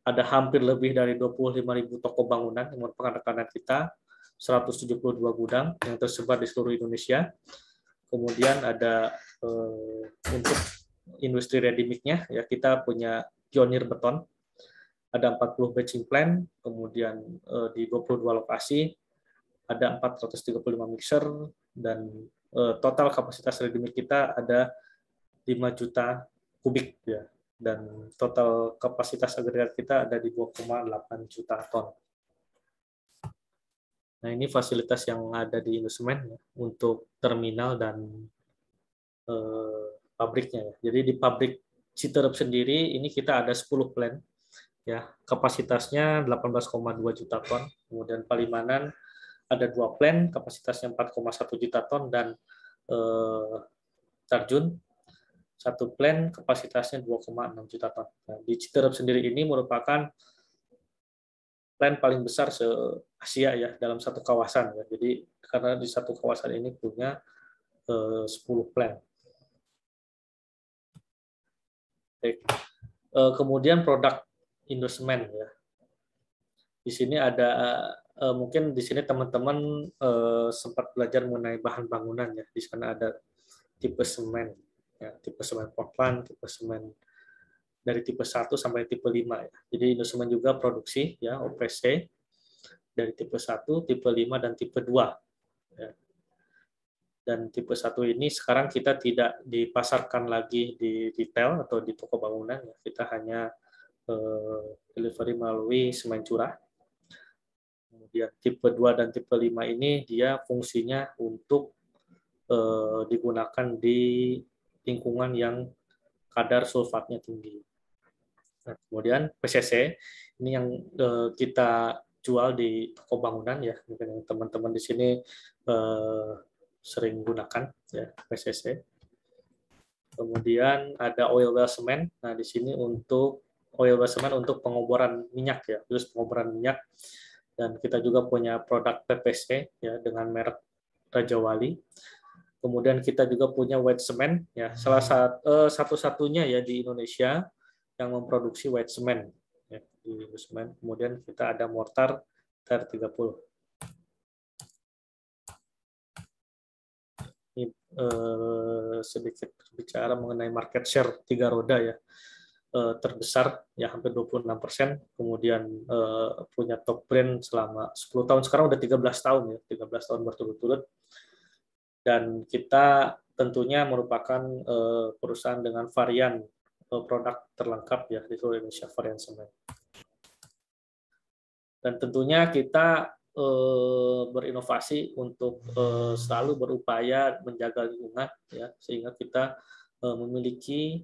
S7: Ada hampir lebih dari 25.000 toko bangunan yang merupakan rekanan kita, 172 gudang yang tersebar di seluruh Indonesia. Kemudian ada untuk industri ready mix-nya ya, kita punya Pionir Beton, ada 40 batching plant, kemudian di 22 lokasi ada 435 mixer, dan total kapasitas ready mix kita ada 5 juta kubik ya, dan total kapasitas agregat kita ada di 2,8 juta ton. Nah, ini fasilitas yang ada di Indosemen ya, untuk terminal dan pabriknya ya. Jadi di pabrik Citerep sendiri ini kita ada 10 plant ya, kapasitasnya 18,2 juta ton. Kemudian Palimanan ada 2 plant, kapasitasnya 4,1 juta ton, dan Tarjun 1 plant, kapasitasnya 2,6 juta ton. Nah, di Citerep sendiri ini merupakan plant paling besar se-Asia ya, dalam satu kawasan ya. Jadi karena di satu kawasan ini punya 10 plant. Kemudian produk Indosemen ya. Di sini ada mungkin di sini teman-teman sempat belajar mengenai bahan bangunan ya. Di sana ada tipe semen ya, tipe semen Portland, tipe semen dari tipe 1 sampai tipe 5 ya. Jadi Indosemen juga produksi ya, OPC dari tipe 1, tipe 5 dan tipe 2 ya. Dan tipe 1 ini sekarang kita tidak dipasarkan lagi di retail atau di toko bangunan ya. Kita hanya delivery melalui semen curah. Kemudian tipe 2 dan tipe 5 ini dia fungsinya untuk digunakan di lingkungan yang kadar sulfatnya tinggi. Nah, kemudian PCC ini yang kita jual di toko bangunan ya, mungkin teman-teman di sini sering gunakan ya PCC. Kemudian ada oil well cement. Nah, di sini untuk oil well cement untuk pengoboran minyak ya, terus pengoboran minyak. Dan kita juga punya produk PPC ya dengan merek Raja Wali. Kemudian kita juga punya white cement ya, salah satu-satunya ya di Indonesia yang memproduksi white cement ya, di Indosemen. Kemudian kita ada mortar TR30. Ini sedikit bicara mengenai market share 3 roda ya, terbesar ya, hampir 26%. Kemudian punya top brand selama 10 tahun, sekarang udah 13 tahun ya, 13 tahun berturut-turut. Dan kita tentunya merupakan perusahaan dengan varian produk terlengkap ya di seluruh Indonesia, varian semen. Dan tentunya kita berinovasi untuk selalu berupaya menjaga lingkungan ya, sehingga kita memiliki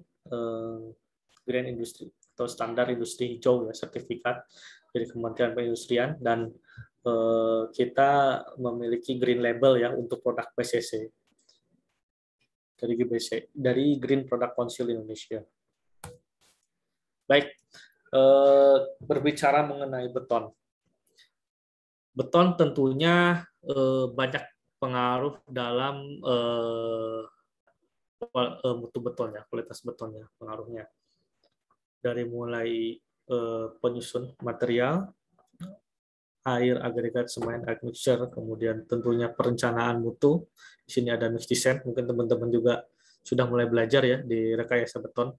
S7: green industri atau standar industri hijau ya, sertifikat dari Kementerian Perindustrian, dan kita memiliki green label ya untuk produk PCC dari GBC, dari Green Product Council Indonesia. Baik, berbicara mengenai beton. Beton tentunya banyak pengaruh dalam mutu betonnya, kualitas betonnya, pengaruhnya. Dari mulai penyusun material, air, agregat, semen, admixture, kemudian tentunya perencanaan mutu. Di sini ada mix design, mungkin teman-teman juga sudah mulai belajar ya di rekayasa beton.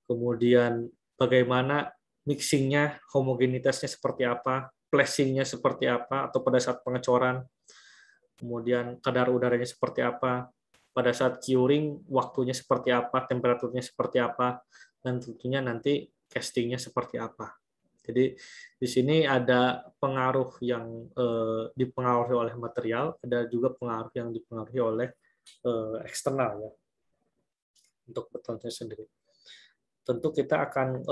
S7: Kemudian bagaimana mixingnya, homogenitasnya seperti apa, flashingnya seperti apa, atau pada saat pengecoran, kemudian kadar udaranya seperti apa, pada saat curing waktunya seperti apa, temperaturnya seperti apa, dan tentunya nanti castingnya seperti apa. Jadi di sini ada pengaruh yang dipengaruhi oleh material, ada juga pengaruh yang dipengaruhi oleh eksternal ya untuk betonnya sendiri. Tentu kita akan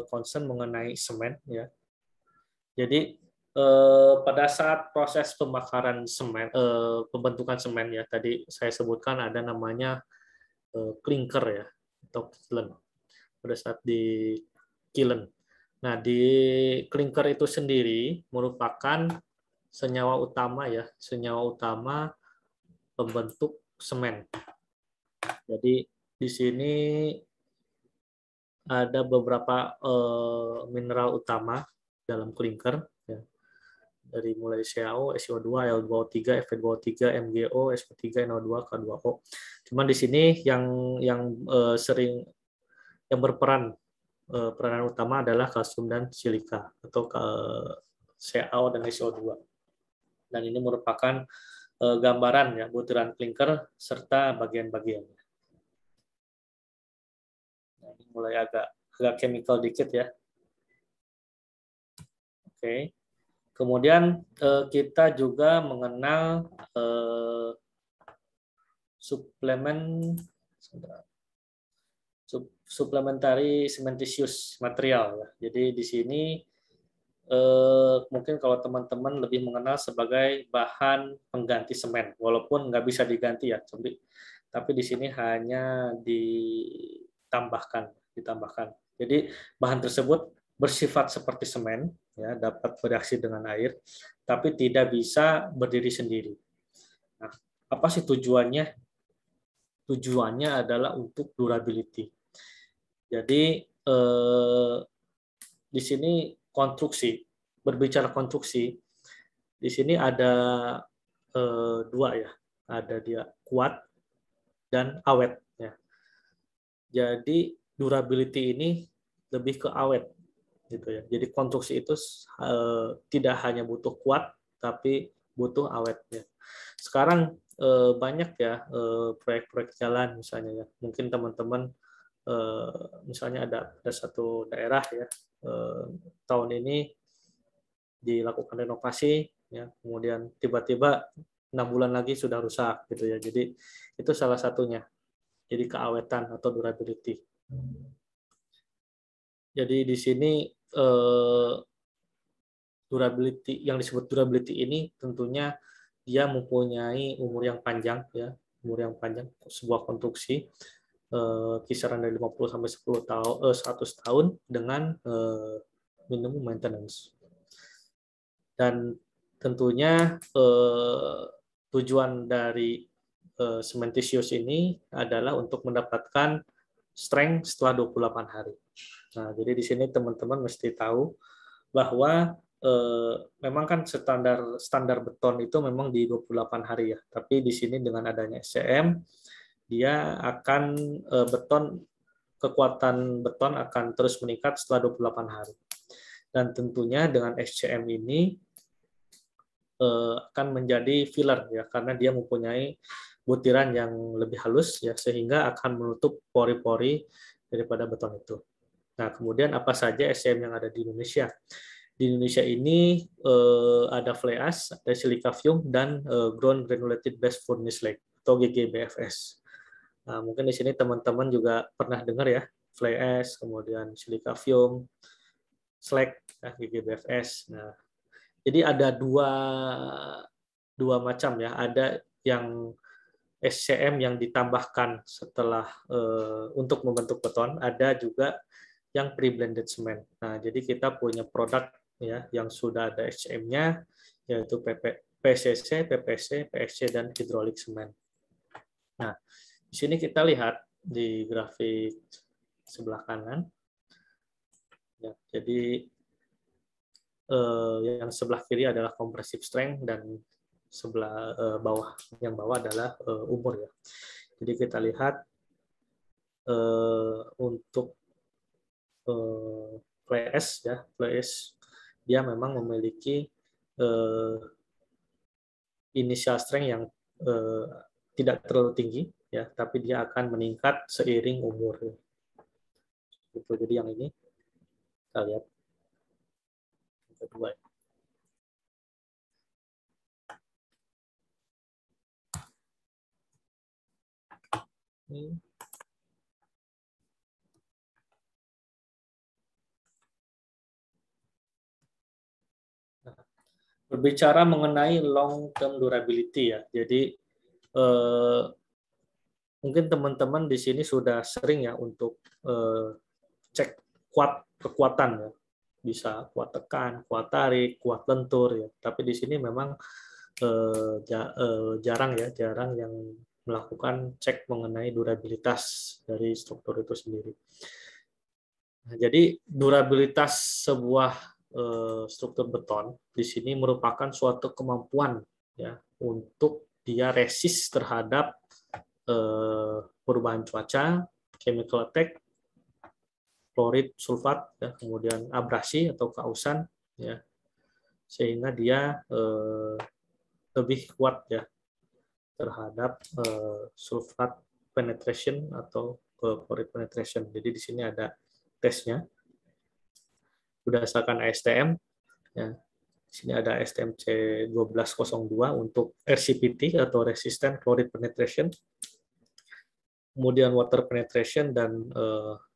S7: concern mengenai semen ya. Jadi pada saat proses pembakaran semen, pembentukan semen ya, tadi saya sebutkan ada namanya clinker ya atau kiln. Pada saat di kiln. Nah, di clinker itu sendiri merupakan senyawa utama ya, senyawa utama pembentuk semen. Jadi di sini ada beberapa mineral utama dalam clinker ya. Dari mulai CaO, SiO2, L2O3, Fe2O3, MgO, sp3, NO2, K2O. Cuman di sini yang sering yang berperan peranan utama adalah kalsium dan silika atau CaO dan SiO2. Dan ini merupakan gambaran ya butiran clinker serta bagian-bagiannya. Nah, ini mulai agak chemical dikit ya. Oke. Kemudian kita juga mengenal supplementary cementitious material ya. Jadi di sini mungkin kalau teman-teman lebih mengenal sebagai bahan pengganti semen, walaupun nggak bisa diganti ya, tapi di sini hanya ditambahkan. Jadi bahan tersebut bersifat seperti semen, ya, dapat bereaksi dengan air, tapi tidak bisa berdiri sendiri. Nah, apa sih tujuannya? Tujuannya adalah untuk durability. Jadi di sini konstruksi, berbicara konstruksi, di sini ada dua ya, ada dia kuat dan awet. Ya. Jadi durability ini lebih ke awet, gitu ya. Jadi konstruksi itu tidak hanya butuh kuat, tapi butuh awet. Ya. Sekarang banyak ya proyek-proyek jalan misalnya ya. Mungkin teman-teman misalnya ada satu daerah ya tahun ini dilakukan renovasi ya, kemudian tiba-tiba 6 bulan lagi sudah rusak gitu ya. Jadi itu salah satunya. Jadi keawetan atau durability. Jadi di sini durability yang disebut durability ini tentunya dia mempunyai umur yang panjang ya, umur yang panjang sebuah konstruksi kisaran dari 50 sampai 100 tahun dengan minimum maintenance. Dan tentunya tujuan dari cementitious ini adalah untuk mendapatkan strength setelah 28 hari. Nah, jadi di sini teman-teman mesti tahu bahwa memang kan standar beton itu memang di 28 hari ya. Tapi di sini dengan adanya SCM dia akan kekuatan beton akan terus meningkat setelah 28 hari. Dan tentunya dengan SCM ini akan menjadi filler ya, karena dia mempunyai butiran yang lebih halus ya, sehingga akan menutup pori-pori daripada beton itu. Nah, kemudian apa saja SCM yang ada di Indonesia? Di Indonesia ini ada fly ash, ada silica fume, dan ground granulated base furnace slag atau GGBFS. Nah, mungkin di sini teman-teman juga pernah dengar ya, fly ash, kemudian silica fume, slag, ya, GGBFS. Nah, jadi ada dua macam ya, ada yang SCM yang ditambahkan setelah untuk membentuk beton, ada juga yang pre-blended cement. Nah, jadi kita punya produk ya yang sudah ada SCM-nya, yaitu PCC, PPC, PSC, dan hidrolik semen. Nah, di sini kita lihat di grafik sebelah kanan. Ya, jadi yang sebelah kiri adalah compressive strength dan sebelah yang bawah adalah umur ya. Jadi kita lihat untuk flash ya, flash dia memang memiliki initial strength yang tidak terlalu tinggi ya, tapi dia akan meningkat seiring umur. Gitu. Jadi yang ini kita lihat yang kedua. Ini. Berbicara mengenai long term durability ya. Jadi mungkin teman-teman di sini sudah sering ya untuk cek kekuatan ya. Bisa kuat tekan, kuat tarik, kuat lentur ya. Tapi di sini memang jarang yang melakukan cek mengenai durabilitas dari struktur itu sendiri. Nah, jadi durabilitas sebuah struktur beton di sini merupakan suatu kemampuan ya untuk dia resist terhadap perubahan cuaca, chemical attack, klorid, sulfat, ya, kemudian abrasi atau kausan, ya, sehingga dia lebih kuat ya terhadap sulfat penetration atau klorid penetration. Jadi di sini ada tesnya berdasarkan ASTM. Ya, di sini ada ASTM C1202 untuk RCPT atau resistant chloride penetration, kemudian water penetration dan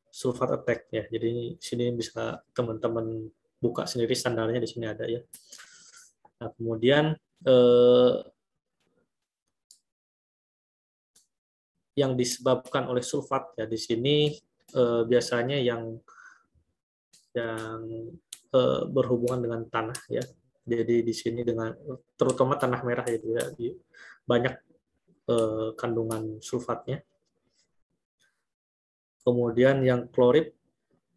S7: sulfat attack ya. Jadi di sini bisa teman-teman buka sendiri standarnya, di sini ada ya. Nah, kemudian yang disebabkan oleh sulfat ya di sini biasanya yang berhubungan dengan tanah ya. Jadi di sini dengan terutama tanah merah itu ya, banyak kandungan sulfatnya. Kemudian yang klorid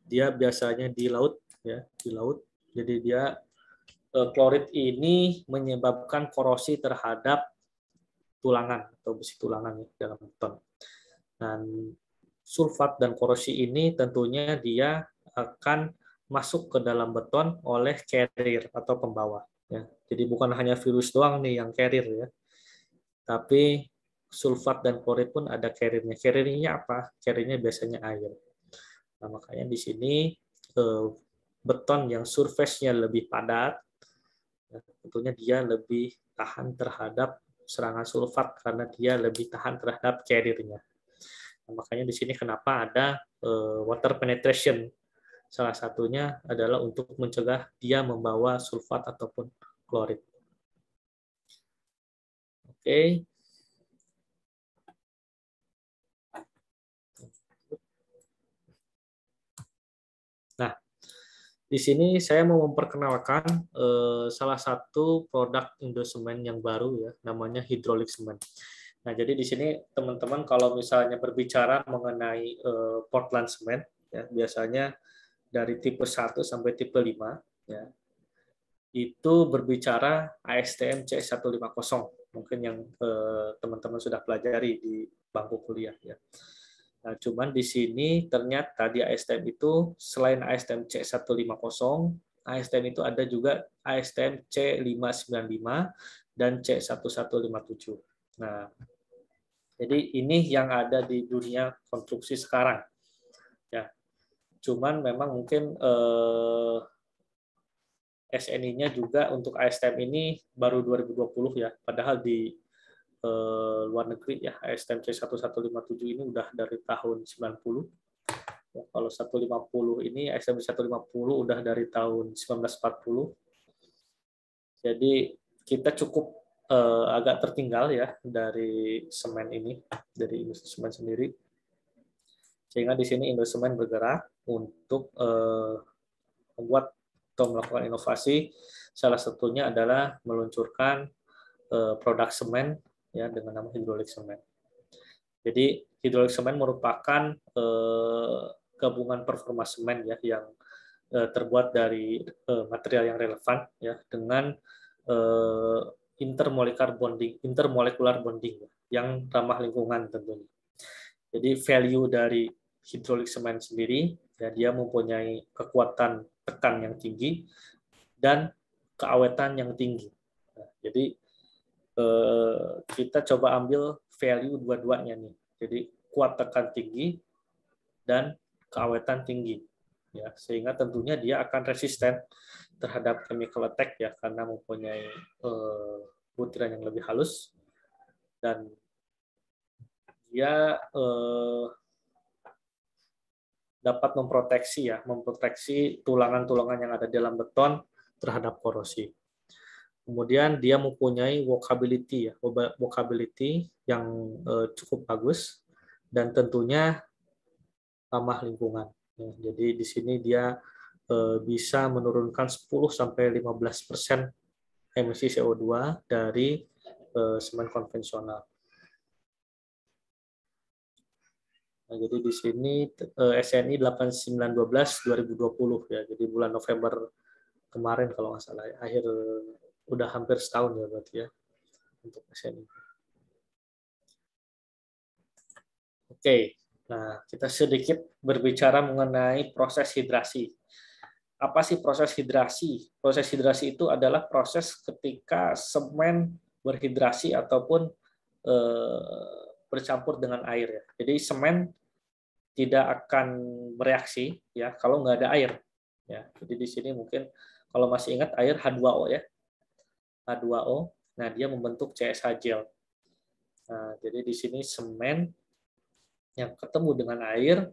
S7: dia biasanya di laut ya, di laut. Jadi dia klorid ini menyebabkan korosi terhadap tulangan atau besi tulangan ya, dalam beton. Dan sulfat dan korosi ini tentunya dia akan masuk ke dalam beton oleh carrier atau pembawa. Ya. Jadi bukan hanya virus doang nih yang carrier ya, tapi sulfat dan klorid pun ada carrier-nya. Carrier-nya apa? Carrier-nya biasanya air. Nah, makanya di sini beton yang surface-nya lebih padat, ya, tentunya dia lebih tahan terhadap serangan sulfat karena dia lebih tahan terhadap carrier-nya. Nah, makanya di sini kenapa ada water penetration. Salah satunya adalah untuk mencegah dia membawa sulfat ataupun klorid. Oke. Nah, di sini saya mau memperkenalkan salah satu produk Indosemen yang baru ya, namanya hidrolik semen. Nah, jadi di sini teman-teman kalau misalnya berbicara mengenai Portland semen, ya, biasanya dari tipe 1 sampai tipe 5, ya, itu berbicara ASTM C150, mungkin yang teman-teman sudah pelajari di bangku kuliah. Ya. Nah, cuman di sini ternyata di ASTM itu selain ASTM C150, ASTM itu ada juga ASTM C595 dan C1157. Nah, jadi ini yang ada di dunia konstruksi sekarang. Ya, cuman memang mungkin SNI-nya juga untuk ASTM ini baru 2020 ya, padahal di luar negeri ya ASTM C1157 ini udah dari tahun 90. Ya, kalau 150 ini ASTM 150 udah dari tahun 1940. Jadi kita cukup agak tertinggal ya dari semen ini, dari industri semen sendiri. Sehingga di sini industri semen bergerak untuk membuat atau melakukan inovasi. Salah satunya adalah meluncurkan produk semen ya dengan nama hidrolik semen. Jadi hidrolik semen merupakan gabungan performa semen ya yang terbuat dari material yang relevan ya dengan intermolekular bonding yang ramah lingkungan tentunya. Jadi value dari hidrolik semen sendiri ya dia mempunyai kekuatan tekan yang tinggi dan keawetan yang tinggi. Nah, jadi kita coba ambil value dua-duanya nih. Jadi kuat tekan tinggi dan keawetan tinggi. Ya, sehingga tentunya dia akan resisten terhadap chemical attack ya karena mempunyai butiran yang lebih halus dan dia dapat memproteksi tulangan-tulangan yang ada di dalam beton terhadap korosi. Kemudian dia mempunyai workability yang cukup bagus dan tentunya ramah lingkungan. Jadi di sini dia bisa menurunkan 10-15% emisi CO2 dari semen konvensional. Nah, jadi di sini SNI 8912-2020 ya. Jadi bulan November kemarin kalau nggak salah ya. Udah hampir setahun ya berarti ya untuk SNI. Oke. Nah, kita sedikit berbicara mengenai proses hidrasi. Apa sih proses hidrasi? Proses hidrasi itu adalah proses ketika semen berhidrasi ataupun bercampur dengan air. Ya. Jadi semen tidak akan bereaksi ya kalau nggak ada air. Ya. Jadi di sini mungkin kalau masih ingat air H2O ya. H2O. Nah, dia membentuk CSH gel. Nah, jadi di sini semen yang ketemu dengan air,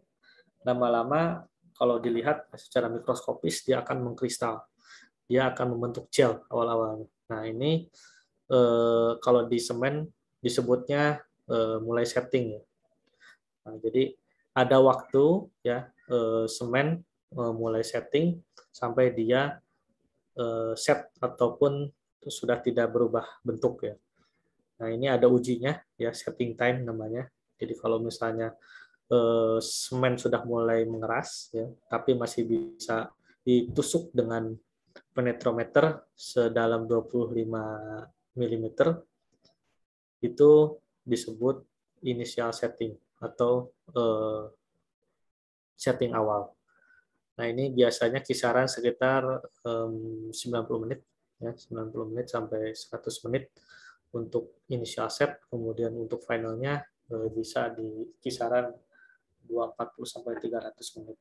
S7: lama-lama kalau dilihat secara mikroskopis dia akan mengkristal, dia akan membentuk gel awal-awal. Nah ini kalau di semen disebutnya mulai setting. Nah, jadi ada waktu ya semen mulai setting sampai dia set ataupun sudah tidak berubah bentuk ya. Nah ini ada ujinya ya, setting time namanya. Jadi kalau misalnya semen sudah mulai mengeras, ya, tapi masih bisa ditusuk dengan penetrometer sedalam 25 mm, itu disebut initial setting atau setting awal. Nah ini biasanya kisaran sekitar 90 menit, ya, 90 menit sampai 100 menit untuk initial set, kemudian untuk finalnya bisa di kisaran 240 sampai 300 menit.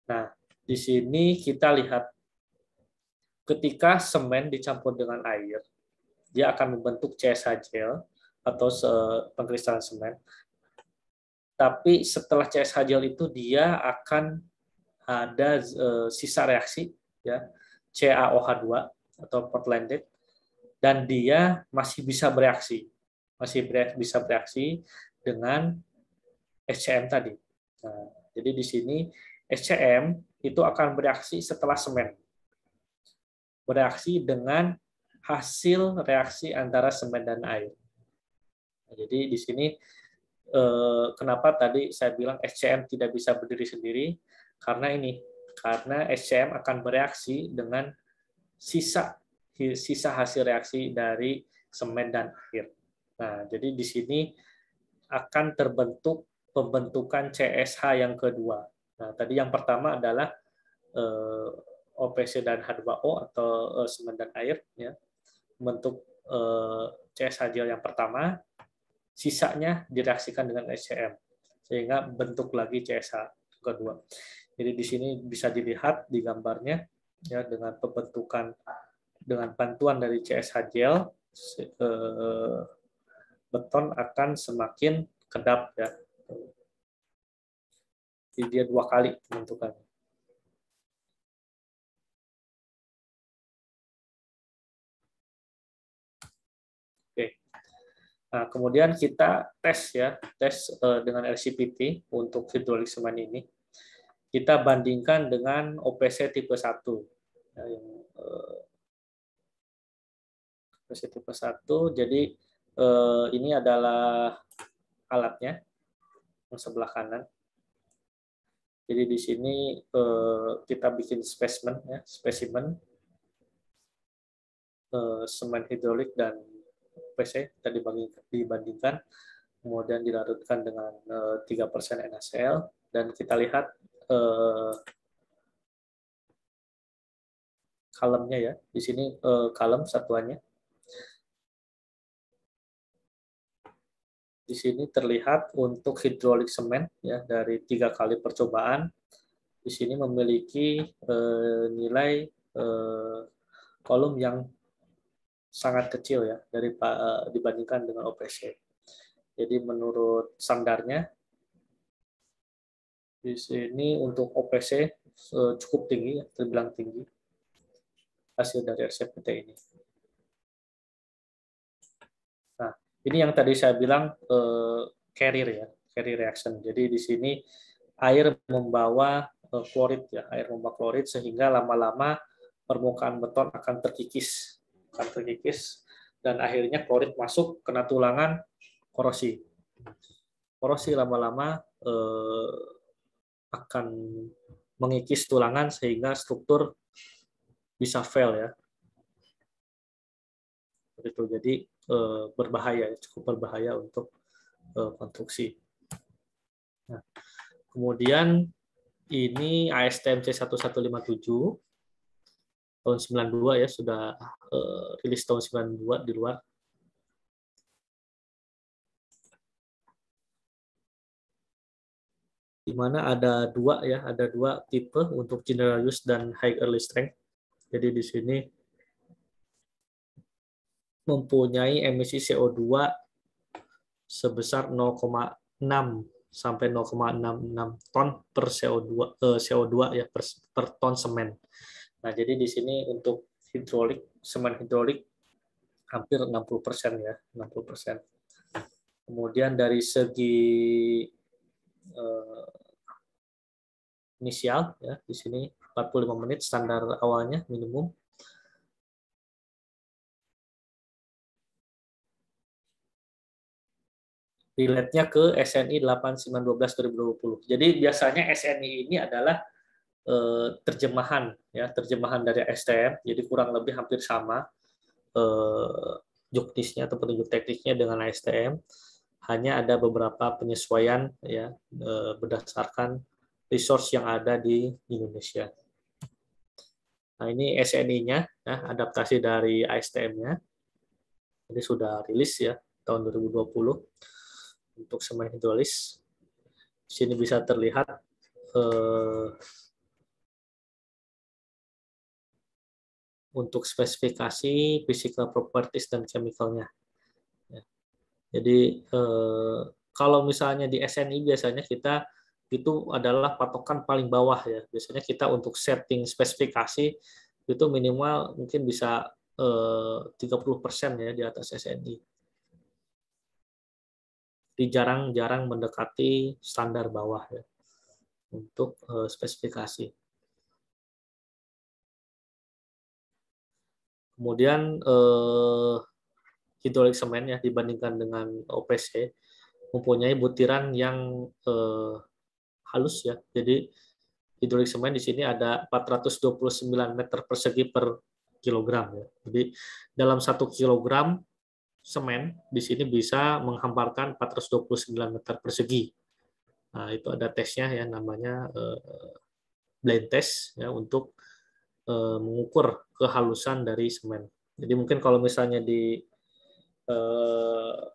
S7: Nah, di sini kita lihat ketika semen dicampur dengan air, dia akan membentuk CSH gel atau pengkristalan semen. Tapi setelah CSH gel itu dia akan ada sisa reaksi ya, CaOH2 atau Portlandate, dan dia masih bisa bereaksi. Bisa bereaksi dengan SCM tadi. Nah, jadi di sini SCM itu akan bereaksi setelah semen. Bereaksi dengan hasil reaksi antara semen dan air. Nah, jadi di sini kenapa tadi saya bilang SCM tidak bisa berdiri sendiri? Karena SCM akan bereaksi dengan sisa hasil reaksi dari semen dan air. Nah, jadi di sini akan terbentuk pembentukan CSH yang kedua. Nah, tadi yang pertama adalah OPC dan H2O atau semen dan air, ya, membentuk CSH gel yang pertama, sisanya direaksikan dengan SCM, sehingga bentuk lagi CSH kedua. Jadi di sini bisa dilihat di gambarnya, ya, dengan pembentukan dengan bantuan dari CSH gel, beton akan semakin kedap ya. Jadi dia 2 kali pembentukannya. Nah, kemudian kita tes dengan LCPT untuk hidrolik semen ini. Kita bandingkan dengan OPC tipe 1. Ya, yang OPC tipe 1. Jadi ini adalah alatnya yang sebelah kanan. Jadi di sini kita bikin spesimen semen hidrolik dan OPC kita dibandingkan, kemudian dilarutkan dengan 3% NaCl, dan kita lihat kalemnya ya. Di sini kalem satuannya. Di sini terlihat untuk hidrolik semen ya dari 3 kali percobaan. Di sini memiliki nilai kolom yang sangat kecil ya dibandingkan dengan OPC. Jadi menurut standarnya di sini untuk OPC cukup tinggi, terbilang tinggi hasil dari RCPT ini. Nah, ini yang tadi saya bilang carrier reaction. Jadi di sini air membawa klorid ya, air membawa klorid sehingga lama-lama permukaan beton akan terkikis, dan akhirnya klorid masuk kena tulangan, korosi. Korosi lama-lama akan mengikis tulangan sehingga struktur bisa fail ya. Itu jadi berbahaya, cukup berbahaya untuk konstruksi. Nah, kemudian ini ASTM C1157 tahun 92 ya, sudah rilis tahun 92 di luar. Di mana ada dua tipe untuk general use dan high early strength. Jadi di sini mempunyai emisi CO2 sebesar 0,6 sampai 0,66 ton per CO2 ya per ton semen. Nah, jadi di sini untuk semen hidrolik hampir 60% ya, 60%. Kemudian dari segi inisial ya, di sini 45 menit standar awalnya minimum. Relate-nya ke SNI 8912/2020. Jadi biasanya SNI ini adalah terjemahan dari STM, jadi kurang lebih hampir sama juknisnya atau petunjuk tekniknya dengan STM, hanya ada beberapa penyesuaian ya berdasarkan resource yang ada di Indonesia. Nah, ini SNI-nya ya, adaptasi dari ASTM-nya. Ini sudah rilis ya tahun 2020 untuk semen hidrolis. Di sini bisa terlihat untuk spesifikasi physical properties dan chemical-nya. Ya. Jadi kalau misalnya di SNI biasanya kita itu adalah patokan paling bawah ya. Biasanya kita untuk setting spesifikasi itu minimal mungkin bisa 30% ya di atas SNI. Jarang-jarang mendekati standar bawah ya untuk spesifikasi. Kemudian hidrolik semen ya dibandingkan dengan OPC mempunyai butiran yang halus ya. Jadi hidrolik semen di sini ada 429 meter persegi per kilogram ya. Jadi dalam 1 kilogram semen di sini bisa menghamparkan 429 meter persegi. Nah, itu ada tesnya ya, namanya blend test ya untuk mengukur kehalusan dari semen. Jadi mungkin kalau misalnya di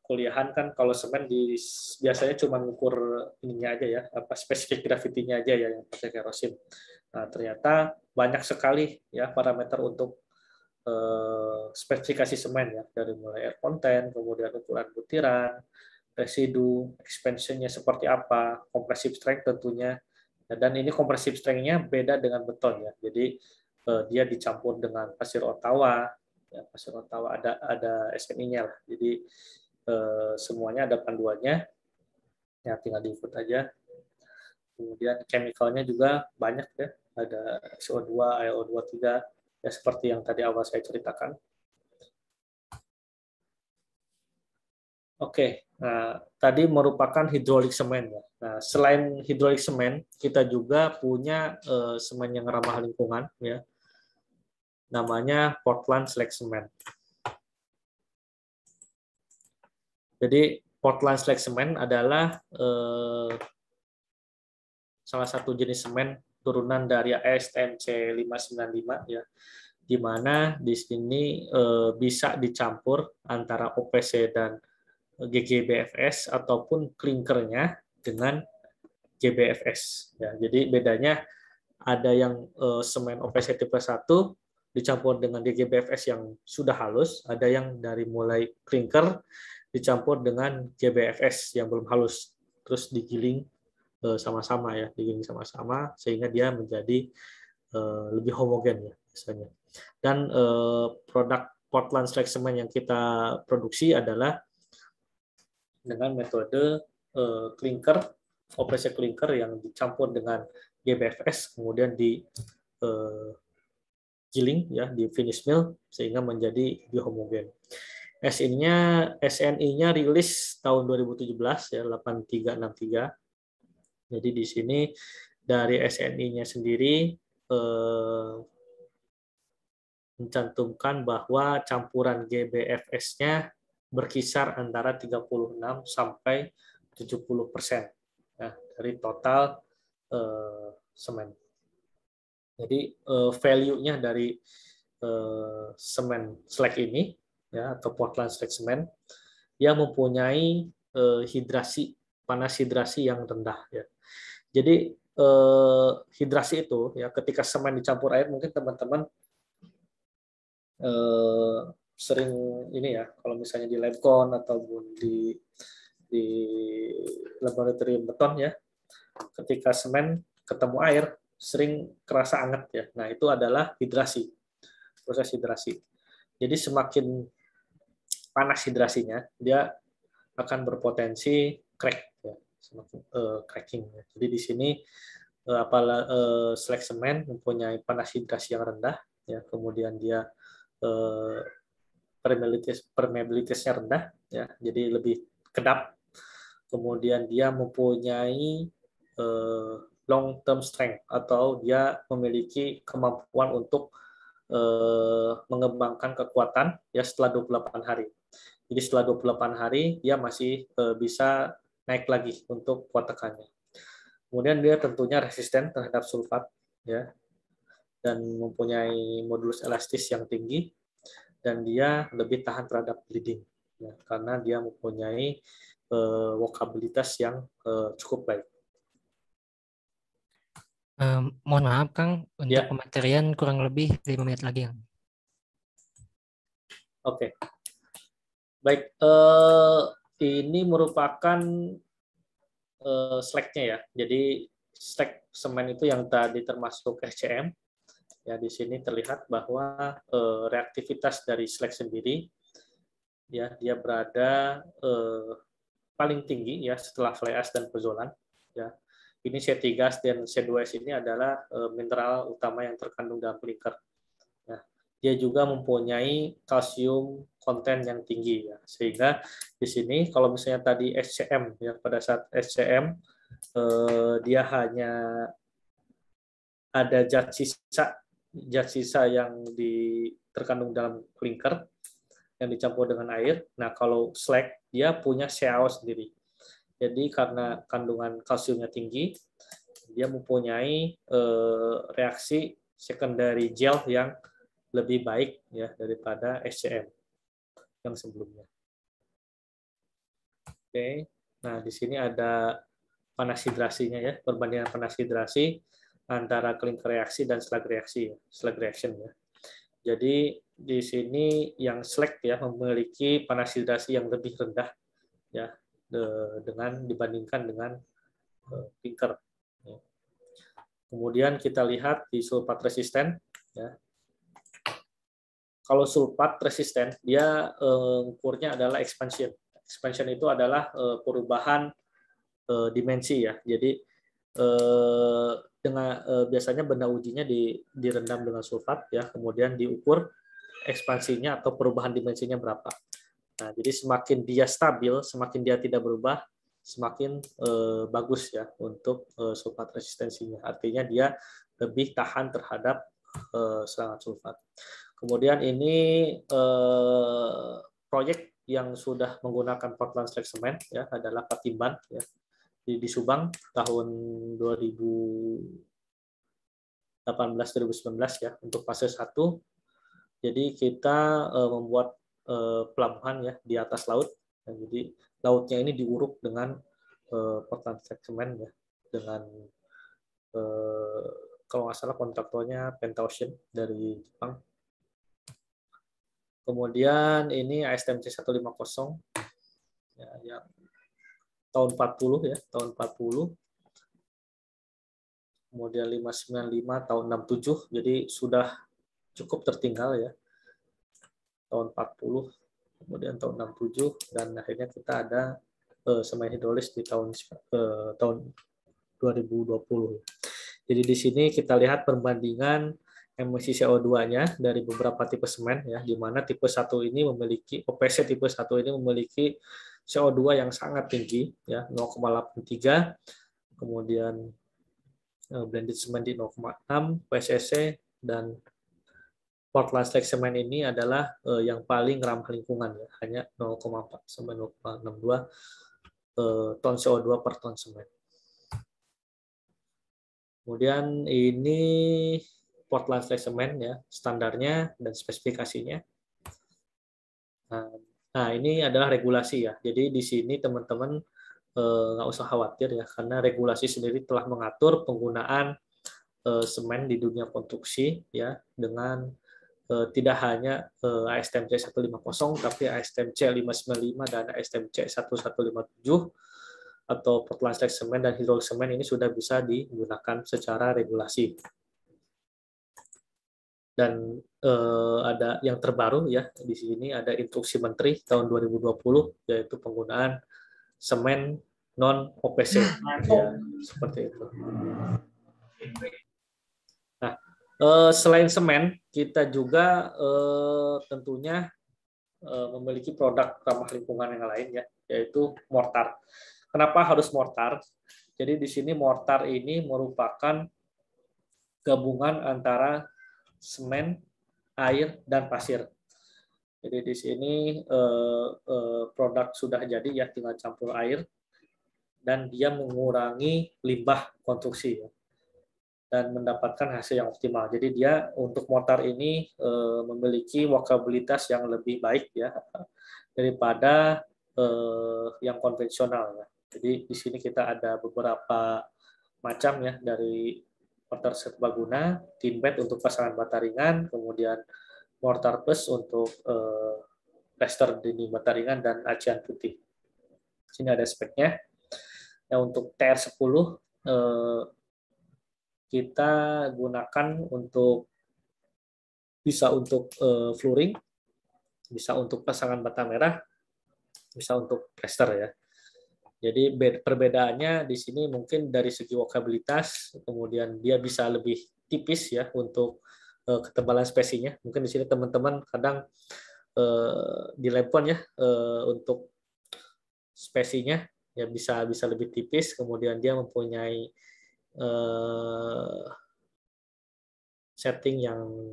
S7: kuliahan kan kalau semen biasanya cuma mengukur ininya aja ya, spesifik gravitinya aja ya yang pakai kerosin. Nah, ternyata banyak sekali ya parameter untuk spesifikasi semen ya, dari mulai air content, kemudian ukuran butiran, residu, expansion-nya seperti apa, compressive strength tentunya, dan ini compressive strength-nya beda dengan beton ya, jadi dia dicampur dengan pasir Ottawa, ya, pasir Ottawa ada SNI-nya lah, jadi semuanya ada panduannya, ya tinggal diikut aja. Kemudian chemicalnya juga banyak ya, ada CO2, AlO2, 3, ya seperti yang tadi awal saya ceritakan. Oke, nah tadi merupakan hidrolik semen ya. Nah, selain hidrolik semen, kita juga punya semen yang ramah lingkungan ya. Namanya Portland Slag Cement. Jadi Portland Slag Cement adalah salah satu jenis semen turunan dari ASTM C595 ya, di mana di sini bisa dicampur antara OPC dan GGBFS ataupun klinkernya dengan GBFS. Ya, jadi bedanya ada yang semen OPC tipe 1 dicampur dengan GGBFS yang sudah halus, ada yang dari mulai klinker dicampur dengan GBFS yang belum halus, terus digiling sama-sama ya, digiling sama-sama sehingga dia menjadi lebih homogen ya biasanya. Dan produk Portland Slag Cement yang kita produksi adalah dengan metode klinker, OPC klinker yang dicampur dengan GBFS, kemudian di giling ya di finish mill sehingga menjadi biohomogen. SNI-nya rilis tahun 2017 ya 8363. Jadi di sini dari SNI-nya sendiri mencantumkan bahwa campuran GBFS-nya berkisar antara 36 sampai 70% ya, dari total semen. Jadi value-nya dari semen slag ini ya atau Portland Slag Cement dia mempunyai panas hidrasi yang rendah ya. Jadi hidrasi itu ya ketika semen dicampur air mungkin teman-teman sering ini ya kalau misalnya di Labcon ataupun di laboratorium beton ya ketika semen ketemu air sering kerasa anget ya. Nah, itu adalah hidrasi. Proses hidrasi. Jadi semakin panas hidrasinya, dia akan berpotensi crack ya, semakin cracking ya. Jadi di sini slag semen mempunyai panas hidrasi yang rendah ya, kemudian dia permeabilitasnya rendah ya, jadi lebih kedap. Kemudian dia mempunyai long term strength atau dia memiliki kemampuan untuk mengembangkan kekuatan ya setelah 28 hari. Jadi setelah 28 hari dia masih bisa naik lagi untuk kuat tekannya. Kemudian dia tentunya resisten terhadap sulfat ya dan mempunyai modulus elastis yang tinggi dan dia lebih tahan terhadap bleeding ya, karena dia mempunyai workabilitas yang cukup baik.
S6: Mohon maaf Kang, untuk
S7: ya.
S6: pematerian kurang lebih 5 menit lagi.
S7: Oke. Baik, ini merupakan slag-nya ya. Jadi slag semen itu yang tadi termasuk SCM. Ya, di sini terlihat bahwa reaktivitas dari slag sendiri ya dia berada paling tinggi ya setelah fly ash dan pezolan ya. Ini C3 dan C2S ini adalah mineral utama yang terkandung dalam klinker. Nah, dia juga mempunyai kalsium konten yang tinggi ya. Sehingga di sini kalau misalnya tadi SCM ya pada saat SCM dia hanya ada zat sisa yang terkandung dalam klinker yang dicampur dengan air. Nah, kalau slag dia punya CaO sendiri. Jadi karena kandungan kalsiumnya tinggi, dia mempunyai reaksi secondary gel yang lebih baik ya daripada SCM yang sebelumnya. Oke, nah di sini ada panas hidrasinya ya, perbandingan panas hidrasi antara klinker reaksi dan slag reaction ya. Jadi di sini yang slag ya memiliki panas hidrasi yang lebih rendah ya dibandingkan dengan klinker. Kemudian kita lihat di sulfat resisten. Ya. Kalau sulfat resisten, dia ukurnya adalah expansion Expansion itu adalah perubahan dimensi ya. Jadi biasanya benda ujinya direndam dengan sulfat ya, kemudian diukur ekspansinya atau perubahan dimensinya berapa. Nah, jadi semakin dia stabil, semakin dia tidak berubah, semakin bagus ya untuk sulfat resistensinya. Artinya dia lebih tahan terhadap serangan sulfat. Kemudian ini proyek yang sudah menggunakan Portland slag cement ya adalah Patimban ya di Subang tahun 2018-2019 ya untuk fase 1. Jadi kita membuat pelabuhan ya di atas laut. Nah, jadi lautnya ini diuruk dengan Portland slag cement ya dengan kalau nggak salah kontraktornya Pentaocean dari Jepang. Kemudian ini ASTM C150 ya, yang tahun 40 ya, tahun 40. Kemudian 595 tahun 67, jadi sudah cukup tertinggal ya. Tahun 40, kemudian tahun 67 dan akhirnya kita ada semen hidrolis di tahun 2020. Jadi di sini kita lihat perbandingan emisi CO2-nya dari beberapa tipe semen ya, di mana tipe 1 ini memiliki OPC tipe 1 ini memiliki CO2 yang sangat tinggi ya, 0,83, kemudian blended semen di 0,6 PSCC, dan Portland slag cement ini adalah yang paling ramah lingkungan ya, hanya 0,4 sampai 0,62 ton CO2 per ton semen. Kemudian ini Portland slag cement ya, standarnya dan spesifikasinya. Nah, ini adalah regulasi ya. Jadi di sini teman-teman nggak usah khawatir ya, karena regulasi sendiri telah mengatur penggunaan semen di dunia konstruksi ya dengan tidak hanya ASTM C150 tapi ASTM C595 dan ASTM C1157 atau Portland slag cement dan hidrolik semen ini sudah bisa digunakan secara regulasi. Dan ada yang terbaru ya di sini ada instruksi Menteri tahun 2020 yaitu penggunaan semen non OPC ya, seperti itu. Nah, selain semen kita juga tentunya memiliki produk ramah lingkungan yang lain ya, yaitu mortar. Kenapa harus mortar? Jadi di sini mortar ini merupakan gabungan antara semen, air, dan pasir. Jadi di sini produk sudah jadi ya, tinggal campur air dan dia mengurangi limbah konstruksi ya, dan mendapatkan hasil yang optimal. Jadi dia untuk mortar ini memiliki workabilitas yang lebih baik ya daripada yang konvensional ya. Jadi di sini kita ada beberapa macam ya, dari mortar serbaguna, tin bed untuk pasangan bata ringan, kemudian mortar plus untuk plaster dinding bata ringan, dan acian putih. Sini ada speknya. Ya, untuk TR10 kita gunakan untuk bisa untuk flooring, bisa untuk pasangan bata merah, bisa untuk plaster ya. Jadi perbedaannya di sini mungkin dari segi workabilitas, kemudian dia bisa lebih tipis ya untuk ketebalan spesinya. Mungkin di sini teman-teman kadang di lepon ya untuk spesinya ya bisa lebih tipis, kemudian dia mempunyai setting yang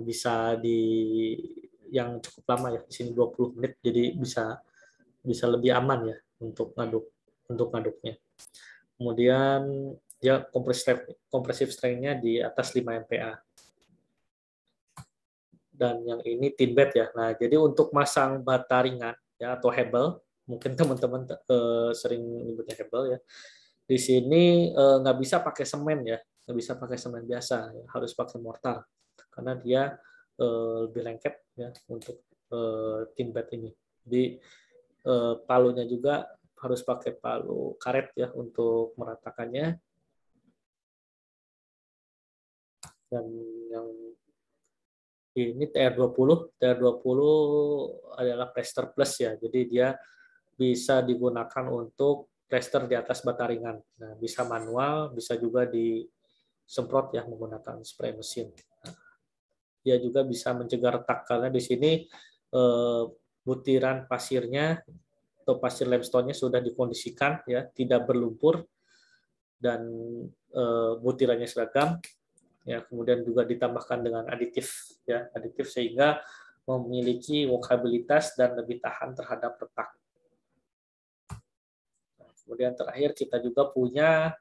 S7: bisa yang cukup lama ya, di sini 20 menit, jadi bisa lebih aman ya untuk ngaduknya. Kemudian dia compressive strength-nya di atas 5 MPa. Dan yang ini tin bed ya. Nah, jadi untuk masang bata ringan ya atau hebel, mungkin teman-teman sering menyebutnya hebel ya. Di sini nggak bisa pakai semen ya, nggak bisa pakai semen biasa, ya. Harus pakai mortar karena dia lebih lengket ya untuk tin bed ini. Jadi palunya juga harus pakai palu karet ya untuk meratakannya. Dan yang ini TR20 adalah plaster plus ya. Jadi dia bisa digunakan untuk plester di atas bata ringan. Nah, bisa manual, bisa juga disemprot ya menggunakan spray mesin. Dia juga bisa mencegah retak karena di sini butiran pasirnya atau pasir limestone-nya sudah dikondisikan ya, tidak berlumpur dan butirannya seragam. Ya, kemudian juga ditambahkan dengan aditif ya, aditif sehingga memiliki workabilitas dan lebih tahan terhadap retak. Kemudian terakhir kita juga punya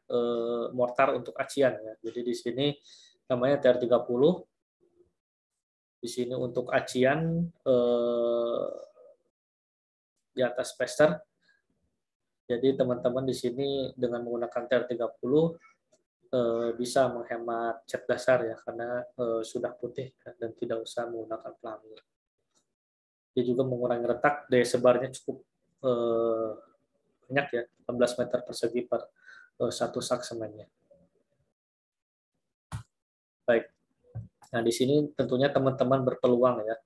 S7: mortar untuk acian ya. Jadi di sini namanya TR30. Di sini untuk acian di atas plester. Jadi teman-teman di sini dengan menggunakan TR30 bisa menghemat cat dasar ya, karena sudah putih dan tidak usah menggunakan pelamir. Dia juga mengurangi retak, daya sebarnya cukup banyak ya, 18 meter persegi per satu sak semennya. Baik, nah di sini tentunya teman-teman berpeluang ya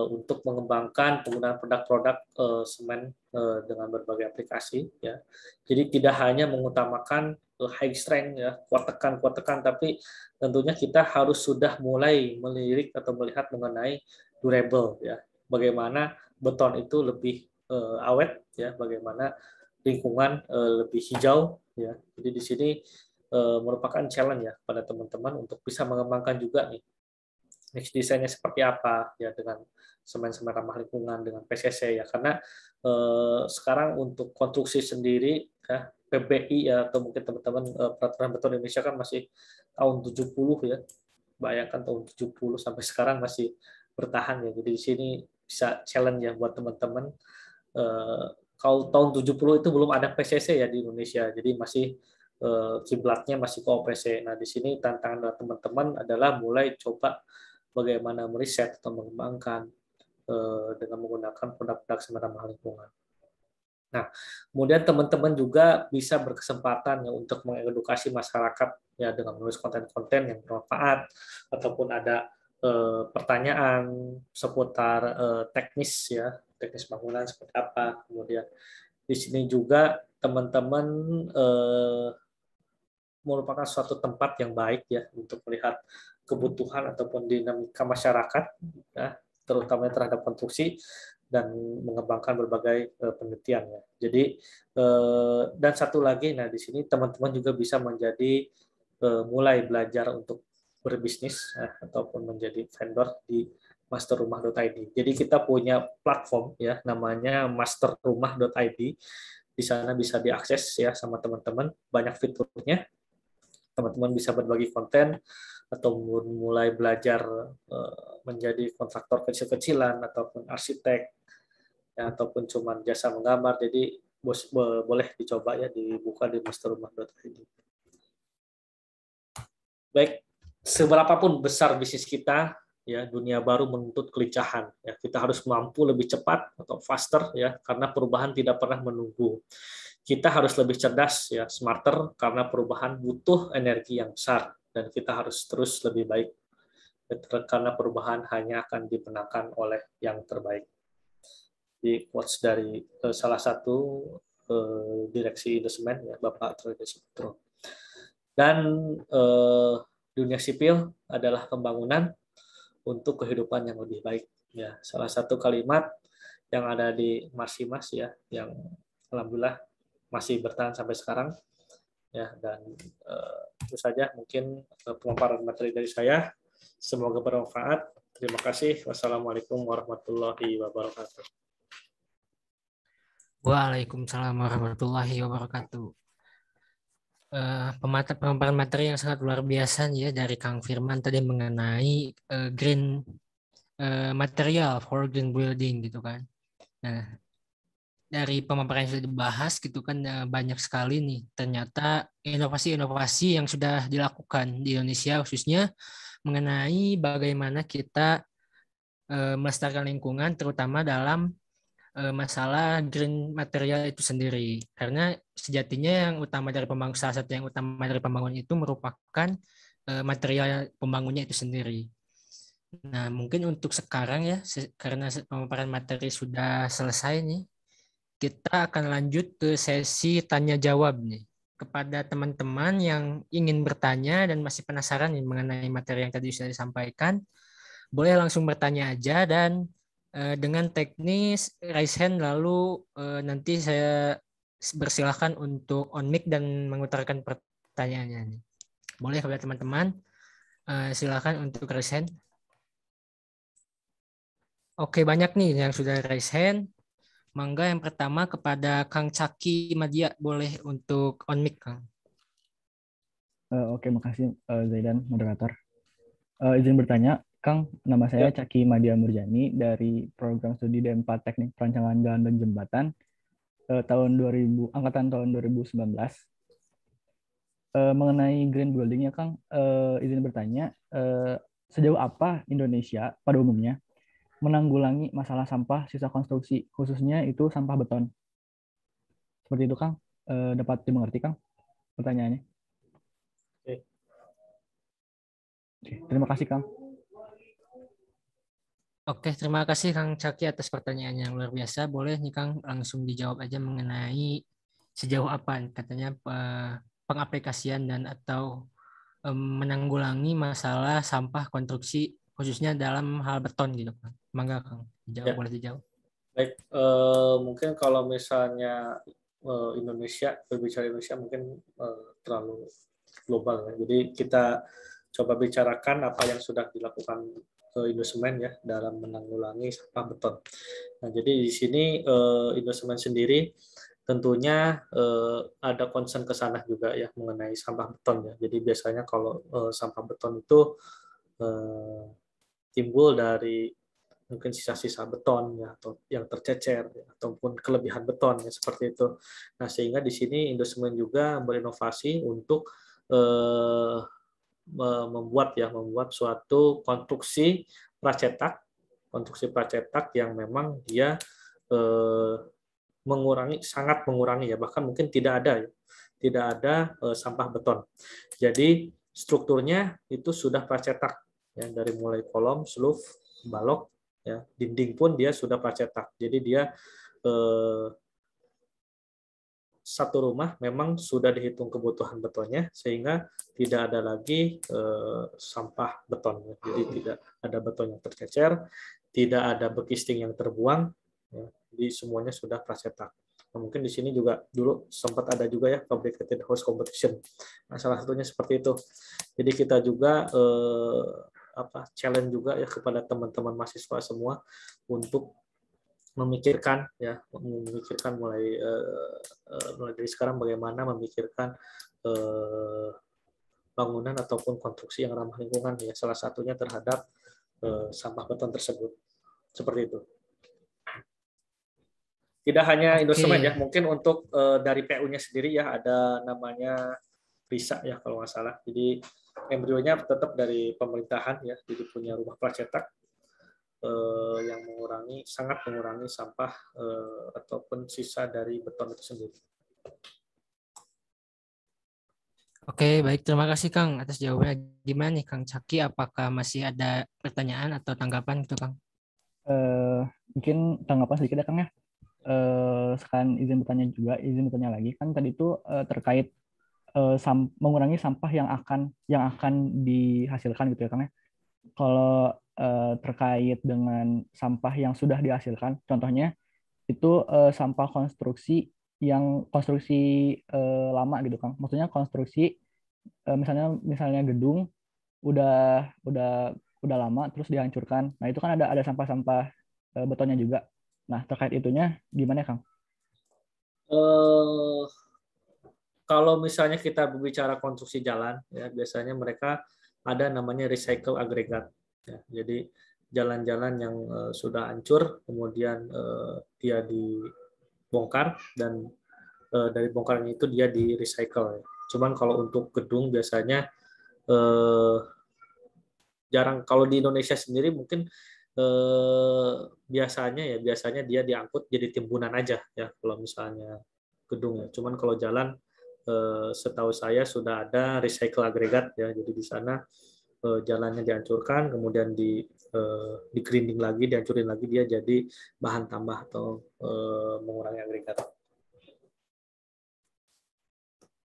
S7: untuk mengembangkan penggunaan produk-produk semen dengan berbagai aplikasi ya. Jadi tidak hanya mengutamakan high strength ya, kuat tekan, tapi tentunya kita harus sudah mulai melirik atau melihat mengenai durable ya. Bagaimana beton itu lebih awet ya, bagaimana lingkungan lebih hijau ya. Jadi di sini merupakan challenge ya pada teman-teman untuk bisa mengembangkan juga nih next desainnya seperti apa ya, dengan semen-semen ramah lingkungan, dengan PCC ya, karena sekarang untuk konstruksi sendiri ya, PBI ya, atau mungkin teman-teman peraturan beton Indonesia kan masih tahun 70 ya, bayangkan tahun 70 sampai sekarang masih bertahan ya. Jadi di sini bisa challenge ya buat teman-teman. Kalau tahun 70 itu belum ada PCC ya di Indonesia, jadi masih kiblatnya masih ke OPC. Nah di sini tantangan teman-teman adalah mulai coba bagaimana meriset atau mengembangkan dengan menggunakan produk-produk semen ramah lingkungan. Nah, kemudian teman-teman juga bisa berkesempatan ya untuk mengedukasi masyarakat ya dengan menulis konten-konten yang bermanfaat, ataupun ada pertanyaan seputar teknis ya, teknis bangunan seperti apa. Kemudian di sini juga teman-teman merupakan suatu tempat yang baik ya untuk melihat kebutuhan ataupun dinamika masyarakat ya, terutama terhadap konstruksi, dan mengembangkan berbagai penelitian ya. Jadi dan satu lagi, nah di sini teman-teman juga bisa menjadi mulai belajar untuk berbisnis ya, ataupun menjadi vendor di masterrumah.id. Jadi kita punya platform ya namanya masterrumah.id. Di sana bisa diakses ya sama teman-teman, banyak fiturnya. Teman-teman bisa berbagi konten atau mulai belajar menjadi kontraktor kecil-kecilan ataupun arsitek ya, ataupun cuma jasa menggambar. Jadi boleh dicoba ya, dibuka di masterrumah.id. Baik, seberapapun besar bisnis kita ya, dunia baru menuntut kelincahan ya. Kita harus mampu lebih cepat atau faster ya, karena perubahan tidak pernah menunggu. Kita harus lebih cerdas ya, smarter, karena perubahan butuh energi yang besar, dan kita harus terus lebih baik karena perubahan hanya akan dimenangkan oleh yang terbaik. Di quotes dari salah satu direksi Indosemen ya, Bapak Troy Desmond. Dan dunia sipil adalah pembangunan untuk kehidupan yang lebih baik ya. Salah satu kalimat yang ada di Marsimas ya, yang alhamdulillah masih bertahan sampai sekarang ya. Dan itu saja mungkin pemaparan materi dari saya, semoga bermanfaat. Terima kasih. Wassalamualaikum warahmatullahi wabarakatuh.
S6: Waalaikumsalam warahmatullahi wabarakatuh. Pemaparan materi yang sangat luar biasa ya dari Kang Firman tadi mengenai green material for green building gitu kan. Nah, dari pemaparan yang sudah dibahas gitu kan banyak sekali nih ternyata inovasi-inovasi yang sudah dilakukan di Indonesia, khususnya mengenai bagaimana kita melestarikan lingkungan, terutama dalam masalah green material itu sendiri. Karena sejatinya yang utama dari pembangun, salah satu yang utama dari pembangunan itu merupakan material pembangunnya itu sendiri. Nah, mungkin untuk sekarang ya, karena pemaparan materi sudah selesai nih, kita akan lanjut ke sesi tanya jawab nih. Kepada teman-teman yang ingin bertanya dan masih penasaran nih mengenai materi yang tadi sudah disampaikan, boleh langsung bertanya aja dan dengan teknis raise hand, lalu nanti saya bersilahkan untuk on mic dan mengutarakan pertanyaannya nih. Boleh kepada teman-teman, silakan untuk raise hand. Oke, banyak nih yang sudah raise hand. Mangga yang pertama kepada Kang Caki Madia, boleh untuk on mic, Kang.
S8: Oke, makasih Zaidan, moderator. Izin bertanya, Kang, nama saya Caki Madia Murjani dari program studi D4 Teknik Perancangan Jalan dan Jembatan angkatan tahun 2019. Mengenai green building ya, Kang, izin bertanya, sejauh apa Indonesia pada umumnya menanggulangi masalah sampah sisa konstruksi, khususnya itu sampah beton? Seperti itu, Kang. Dapat dimengerti, Kang, pertanyaannya? Oke, terima kasih, Kang.
S6: Oke, terima kasih Kang Caki atas pertanyaan yang luar biasa. Boleh nih Kang langsung dijawab aja mengenai sejauh apa katanya pengaplikasian dan atau menanggulangi masalah sampah konstruksi khususnya dalam hal beton gitu Kang. Mangga Kang, dijawab, boleh dijawab.
S7: Baik, mungkin kalau misalnya Indonesia, berbicara Indonesia mungkin terlalu global ya. Jadi kita coba bicarakan apa yang sudah dilakukan Indosemen ya dalam menanggulangi sampah beton. Nah, jadi di sini Indosemen sendiri tentunya ada concern ke sana juga ya mengenai sampah beton ya. Jadi biasanya kalau sampah beton itu timbul dari mungkin sisa-sisa beton ya, atau yang tercecer ya, ataupun kelebihan beton ya, seperti itu. Nah, sehingga di sini Indosemen juga berinovasi untuk membuat suatu konstruksi pracetak yang memang dia sangat mengurangi ya, bahkan mungkin tidak ada sampah beton. Jadi strukturnya itu sudah pracetak ya, dari mulai kolom, sloof, balok ya, dinding pun dia sudah pracetak. Jadi dia satu rumah memang sudah dihitung kebutuhan betonnya sehingga tidak ada lagi sampah beton. Jadi tidak ada beton yang tercecer, tidak ada bekisting yang terbuang, ya, jadi semuanya sudah pracetak. Nah, mungkin di sini juga dulu sempat ada juga ya fabricated house competition. Nah, salah satunya seperti itu. Jadi kita juga challenge juga ya kepada teman-teman mahasiswa semua untuk memikirkan mulai dari sekarang bagaimana memikirkan bangunan ataupun konstruksi yang ramah lingkungan ya, salah satunya terhadap sampah beton tersebut. Seperti itu. Tidak hanya Indosemen ya, mungkin untuk dari PU-nya sendiri ya ada namanya RISA ya kalau nggak salah. Jadi embrionya tetap dari pemerintahan ya, jadi punya rumah pracetak yang sangat mengurangi sampah ataupun sisa dari beton itu sendiri.
S6: Oke, baik. Terima kasih Kang atas jawabannya. Gimana nih Kang Caki, apakah masih ada pertanyaan atau tanggapan gitu Kang?
S8: Mungkin tanggapan sedikit ya Kang ya. Sekarang izin bertanya lagi. Kan tadi itu terkait mengurangi sampah yang akan dihasilkan gitu ya Kang ya. Kalau terkait dengan sampah yang sudah dihasilkan, contohnya itu sampah konstruksi lama gitu Kang. Maksudnya konstruksi misalnya gedung udah lama terus dihancurkan. Nah, itu kan ada sampah-sampah betonnya juga. Nah, terkait itunya gimana Kang?
S7: Kalau misalnya kita berbicara konstruksi jalan ya, biasanya mereka ada namanya recycle agregat. Ya, jadi jalan-jalan yang sudah hancur, kemudian dia dibongkar dan dari bongkaran itu dia di recycle. Ya. Cuman kalau untuk gedung biasanya jarang. Kalau di Indonesia sendiri mungkin biasanya dia diangkut jadi timbunan aja ya kalau misalnya gedung ya. Cuman kalau jalan setahu saya sudah ada recycle agregat ya. Jadi di sana jalannya dihancurkan, kemudian di grinding lagi, dihancurin lagi, dia jadi bahan tambah atau mengurangi agregat.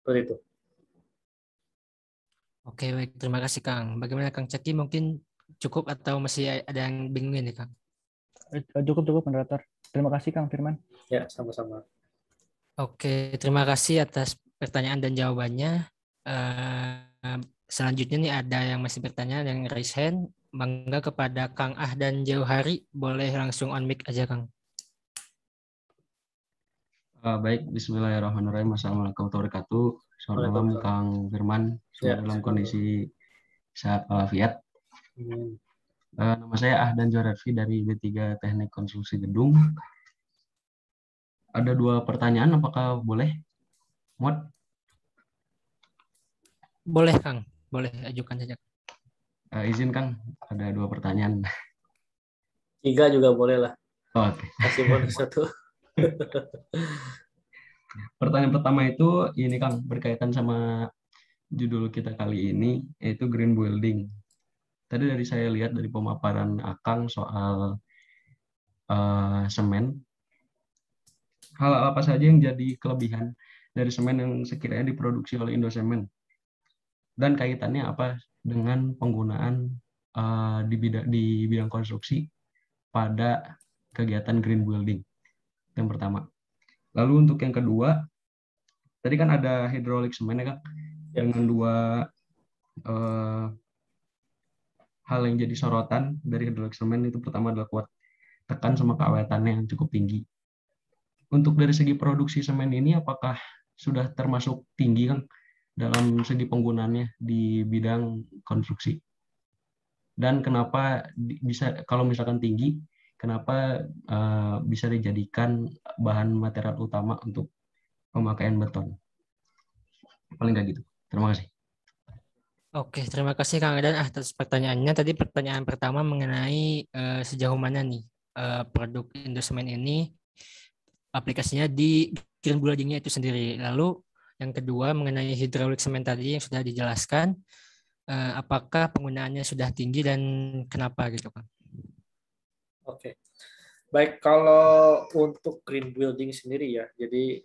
S7: Seperti itu.
S6: Oke, baik. Terima kasih, Kang. Bagaimana Kang Caki? Mungkin cukup atau masih ada yang bingung nih, Kang?
S8: Cukup moderator. Terima kasih Kang Firman.
S7: Ya, sama-sama.
S6: Oke, terima kasih atas pertanyaan dan jawabannya. Selanjutnya nih ada yang masih bertanya, yang raise hand. Bangga kepada Kang Ah dan Jauhari. Boleh langsung on mic aja, Kang.
S4: Baik, bismillahirrahmanirrahim. Assalamualaikum warahmatullahi wabarakatuh. Selamat malam Kang Firman. Semoga dalam kondisi sehat walafiat. Nama saya Ahdan Joharfi dari B3 Teknik Konstruksi Gedung. Ada 2 pertanyaan, apakah boleh? Mod?
S6: Boleh, Kang. Boleh, ajukan saja.
S4: Izin, Kang. Ada 2 pertanyaan.
S7: 3 juga boleh lah.
S4: Oke.
S7: Kasih bonus 1.
S4: Pertanyaan pertama itu, ini Kang, berkaitan sama judul kita kali ini, yaitu green building. Tadi dari saya lihat dari pemaparan Akang soal semen, hal apa saja yang jadi kelebihan dari semen yang sekiranya diproduksi oleh Indosemen, dan kaitannya apa dengan penggunaan di bidang konstruksi pada kegiatan green building. Yang pertama. Lalu untuk yang kedua, tadi kan ada hidrolik semen ya Kang, dengan 2 hal yang jadi sorotan dari hidrolik semen. Itu pertama adalah kuat tekan sama keawetannya yang cukup tinggi. Untuk dari segi produksi semen ini, apakah sudah termasuk tinggi Kang dalam segi penggunaannya di bidang konstruksi? Dan kenapa bisa, kalau misalkan tinggi, kenapa bisa dijadikan bahan material utama untuk pemakaian beton? Paling nggak gitu. Terima kasih.
S6: Oke, terima kasih Kang Adan atas pertanyaannya. Tadi pertanyaan pertama mengenai sejauh mana nih produk Indosemen ini aplikasinya di green building-nya itu sendiri. Lalu yang kedua mengenai hidrolik semen tadi yang sudah dijelaskan, apakah penggunaannya sudah tinggi dan kenapa gitu Kang?
S7: Oke. Baik, kalau untuk green building sendiri ya, jadi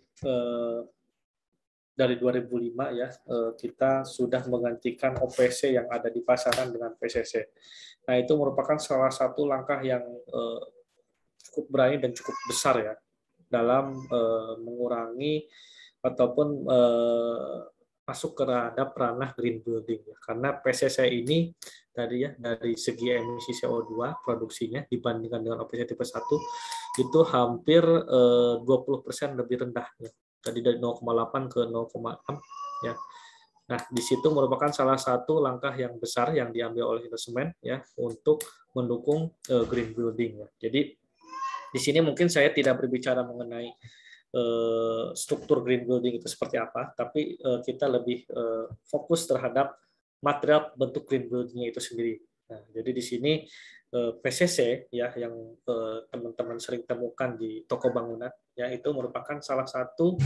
S7: dari 2005 ya, kita sudah menggantikan OPC yang ada di pasaran dengan PCC. Nah, itu merupakan salah satu langkah yang cukup berani dan cukup besar ya dalam mengurangi ataupun masuk ke ranah green building ya. Karena PCC ini tadi ya dari segi emisi CO2 produksinya dibandingkan dengan OPC tipe 1 itu hampir 20% lebih rendah ya. Tadi dari 0,8 ke 0,6 ya. Nah, di situ merupakan salah satu langkah yang besar yang diambil oleh Indosemen ya untuk mendukung green building ya. Jadi di sini mungkin saya tidak berbicara mengenai struktur green building itu seperti apa, tapi kita lebih fokus terhadap material bentuk green building-nya itu sendiri. Nah, jadi di sini PCC ya yang teman-teman sering temukan di toko bangunan ya itu merupakan salah satu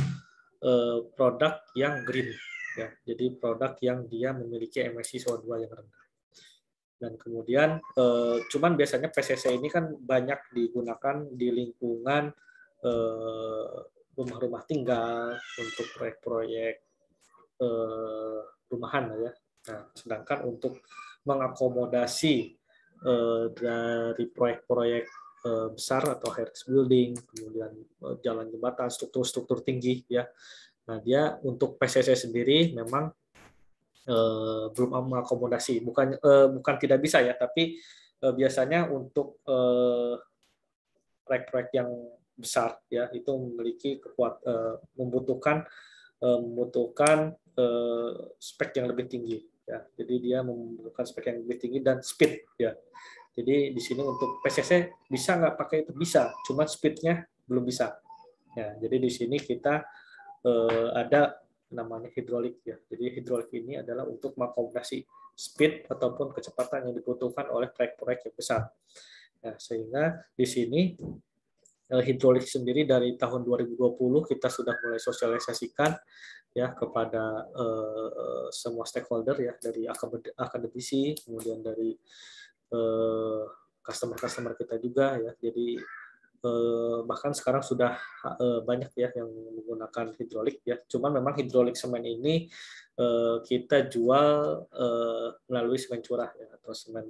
S7: produk yang green ya. Jadi produk yang dia memiliki emisi CO2 yang rendah. Dan kemudian cuman biasanya PCC ini kan banyak digunakan di lingkungan rumah-rumah tinggal untuk proyek-proyek rumahan ya. Nah, sedangkan untuk mengakomodasi dari proyek-proyek besar atau high-rise building, kemudian jalan jembatan, struktur-struktur tinggi ya. Nah, dia untuk PCC sendiri memang belum mengakomodasi. Bukan tidak bisa ya, tapi biasanya untuk proyek-proyek yang besar ya itu memiliki membutuhkan spek yang lebih tinggi ya. Jadi dia membutuhkan spek yang lebih tinggi dan speed ya. Jadi di sini untuk PCC bisa nggak pakai itu? Bisa, cuma speednya belum bisa. Ya, jadi di sini kita ada namanya hidrolik ya. Jadi hidrolik ini adalah untuk mengakomodasi speed ataupun kecepatan yang dibutuhkan oleh proyek-proyek yang besar. Nah, sehingga di sini hidrolik sendiri dari tahun 2020 kita sudah mulai sosialisasikan ya kepada semua stakeholder ya, dari akademisi, kemudian dari customer kita juga ya. Jadi bahkan sekarang sudah banyak ya yang menggunakan hidrolik ya. Cuman memang hidrolik semen ini kita jual melalui semen curah ya, atau semen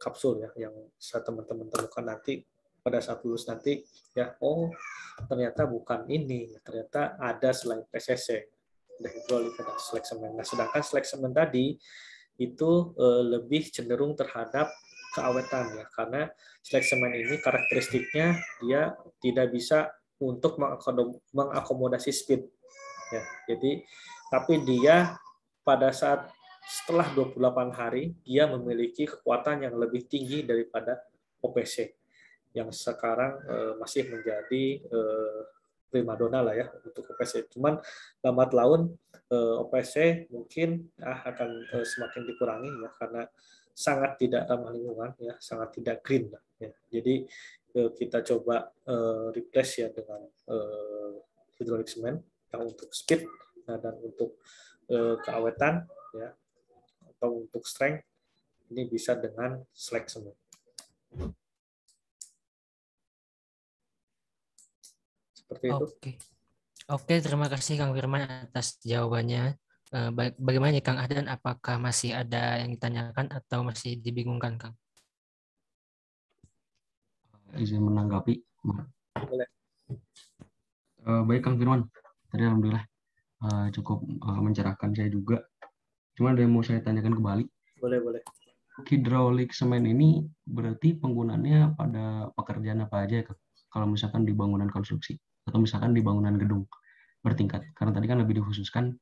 S7: kapsul ya, yang saat teman-teman temukan nanti pada saat lulus nanti ya, oh ternyata bukan ini, ternyata ada selain PCC, ada hidrolik, ada slag semen. Nah, sedangkan slag semen tadi itu lebih cenderung terhadap keawetan ya, karena slag semen ini karakteristiknya dia tidak bisa untuk mengakomodasi speed ya. Jadi tapi dia pada saat setelah 28 hari dia memiliki kekuatan yang lebih tinggi daripada OPC yang sekarang masih menjadi primadona lah ya untuk OPC. Cuman lambat laun OPC mungkin akan semakin dikurangi ya, karena sangat tidak ramah lingkungan ya, sangat tidak green lah ya. Jadi kita coba replace ya dengan hidrolik semen yang untuk speed dan untuk keawetan ya, atau untuk strength ini bisa dengan slag semen. Seperti itu.
S6: Oke, terima kasih Kang Firman atas jawabannya. Bagaimana Kang Ahdan, apakah masih ada yang ditanyakan atau masih dibingungkan, Kang?
S4: Izin menanggapi.
S7: Boleh.
S4: Baik Kang Firman, tadi alhamdulillah cukup mencerahkan saya juga. Cuma ada yang mau saya tanyakan kembali.
S7: Boleh.
S4: Hidrolik semen ini berarti penggunaannya pada pekerjaan apa aja ya, Kang? Kalau misalkan di bangunan konstruksi atau misalkan di bangunan gedung bertingkat, karena tadi kan lebih dikhususkan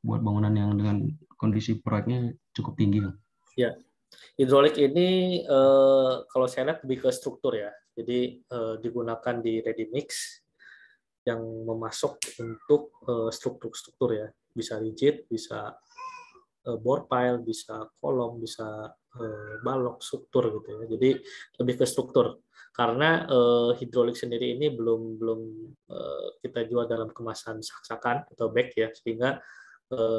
S4: buat bangunan yang dengan kondisi proyeknya cukup tinggi, Kang.
S7: Ya, hidrolik ini kalau saya lihat lebih ke struktur ya. Jadi digunakan di ready mix yang memasuk untuk struktur-struktur ya. Bisa rigid, bisa bore pile, bisa kolom, bisa balok struktur gitu ya. Jadi lebih ke struktur. Karena hidrolik sendiri ini belum kita jual dalam kemasan sak-sakan atau bag ya, sehingga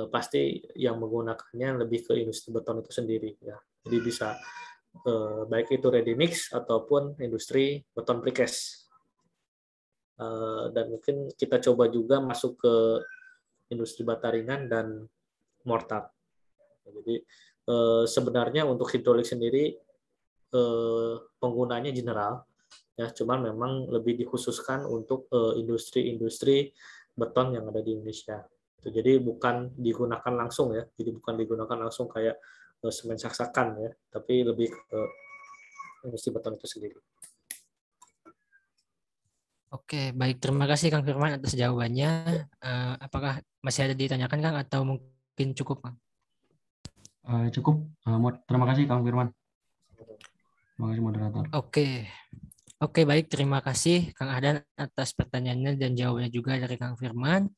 S7: pasti yang menggunakannya lebih ke industri beton itu sendiri ya. Jadi bisa baik itu ready mix ataupun industri beton precast. Dan mungkin kita coba juga masuk ke industri bata ringan dan mortar. Jadi sebenarnya untuk hidrolik sendiri penggunanya general ya, cuman memang lebih dikhususkan untuk industri-industri beton yang ada di Indonesia. Jadi bukan digunakan langsung ya, jadi bukan digunakan langsung kayak semen saksakan ya, tapi lebih ke industri beton itu sendiri.
S6: Oke, baik. Terima kasih Kang Firman atas jawabannya. Apakah masih ada ditanyakan Kang atau mungkin cukup Kang?
S4: Cukup. Terima kasih Kang Firman. Terima kasih moderator.
S6: Oke, baik. Terima kasih Kang Ahdan atas pertanyaannya dan jawabannya juga dari Kang Firman.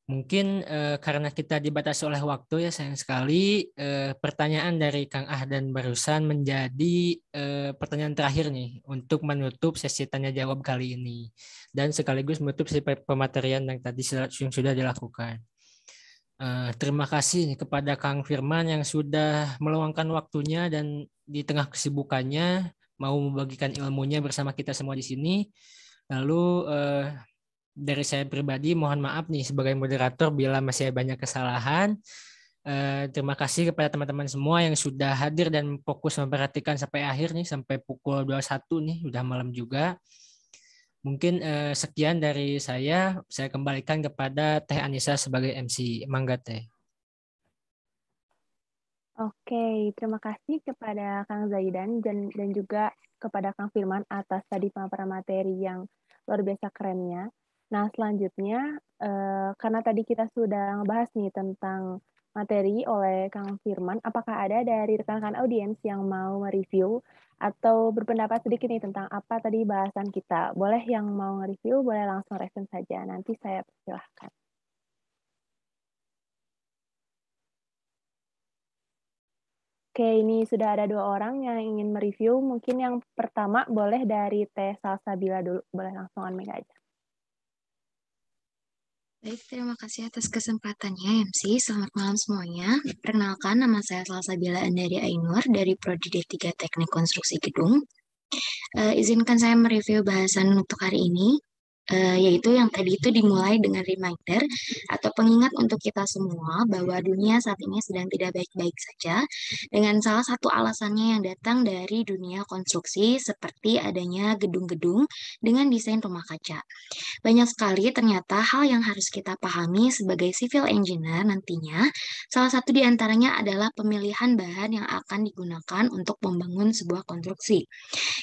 S6: Mungkin karena kita dibatasi oleh waktu ya, sayang sekali pertanyaan dari Kang Ahdan barusan menjadi pertanyaan terakhir nih untuk menutup sesi tanya jawab kali ini dan sekaligus menutup sesi pematerian yang tadi yang sudah dilakukan. Terima kasih nih kepada Kang Firman yang sudah meluangkan waktunya dan di tengah kesibukannya mau membagikan ilmunya bersama kita semua di sini. Lalu dari saya pribadi mohon maaf nih sebagai moderator bila masih banyak kesalahan. Terima kasih kepada teman-teman semua yang sudah hadir dan fokus memperhatikan sampai akhir nih, sampai pukul 21 nih, udah malam juga. Mungkin sekian dari saya kembalikan kepada Teh Anissa sebagai MC. Mangga Teh.
S1: Oke, terima kasih kepada Kang Zaidan dan juga kepada Kang Firman atas tadi pemaparan materi yang luar biasa kerennya. Nah, selanjutnya, karena tadi kita sudah ngebahas nih tentang materi oleh Kang Firman, apakah ada dari rekan-rekan audiens yang mau mereview atau berpendapat sedikit nih tentang apa tadi bahasan kita? Boleh yang mau nge-review, boleh langsung respon saja. Nanti saya persilahkan. Oke, ini sudah ada 2 orang yang ingin mereview. Mungkin yang pertama boleh dari Teh Salsabila dulu. Boleh langsung on mic aja.
S9: Baik, terima kasih atas kesempatannya MC. Selamat malam semuanya. Perkenalkan, nama saya Salsabila Andari Ainur dari Prodi D3 Teknik Konstruksi Gedung. Izinkan saya mereview bahasan untuk hari ini, yaitu yang tadi itu dimulai dengan reminder atau pengingat untuk kita semua bahwa dunia saat ini sedang tidak baik-baik saja, dengan salah satu alasannya yang datang dari dunia konstruksi seperti adanya gedung-gedung dengan desain rumah kaca. Banyak sekali ternyata hal yang harus kita pahami sebagai civil engineer nantinya. Salah satu di antaranya adalah pemilihan bahan yang akan digunakan untuk membangun sebuah konstruksi.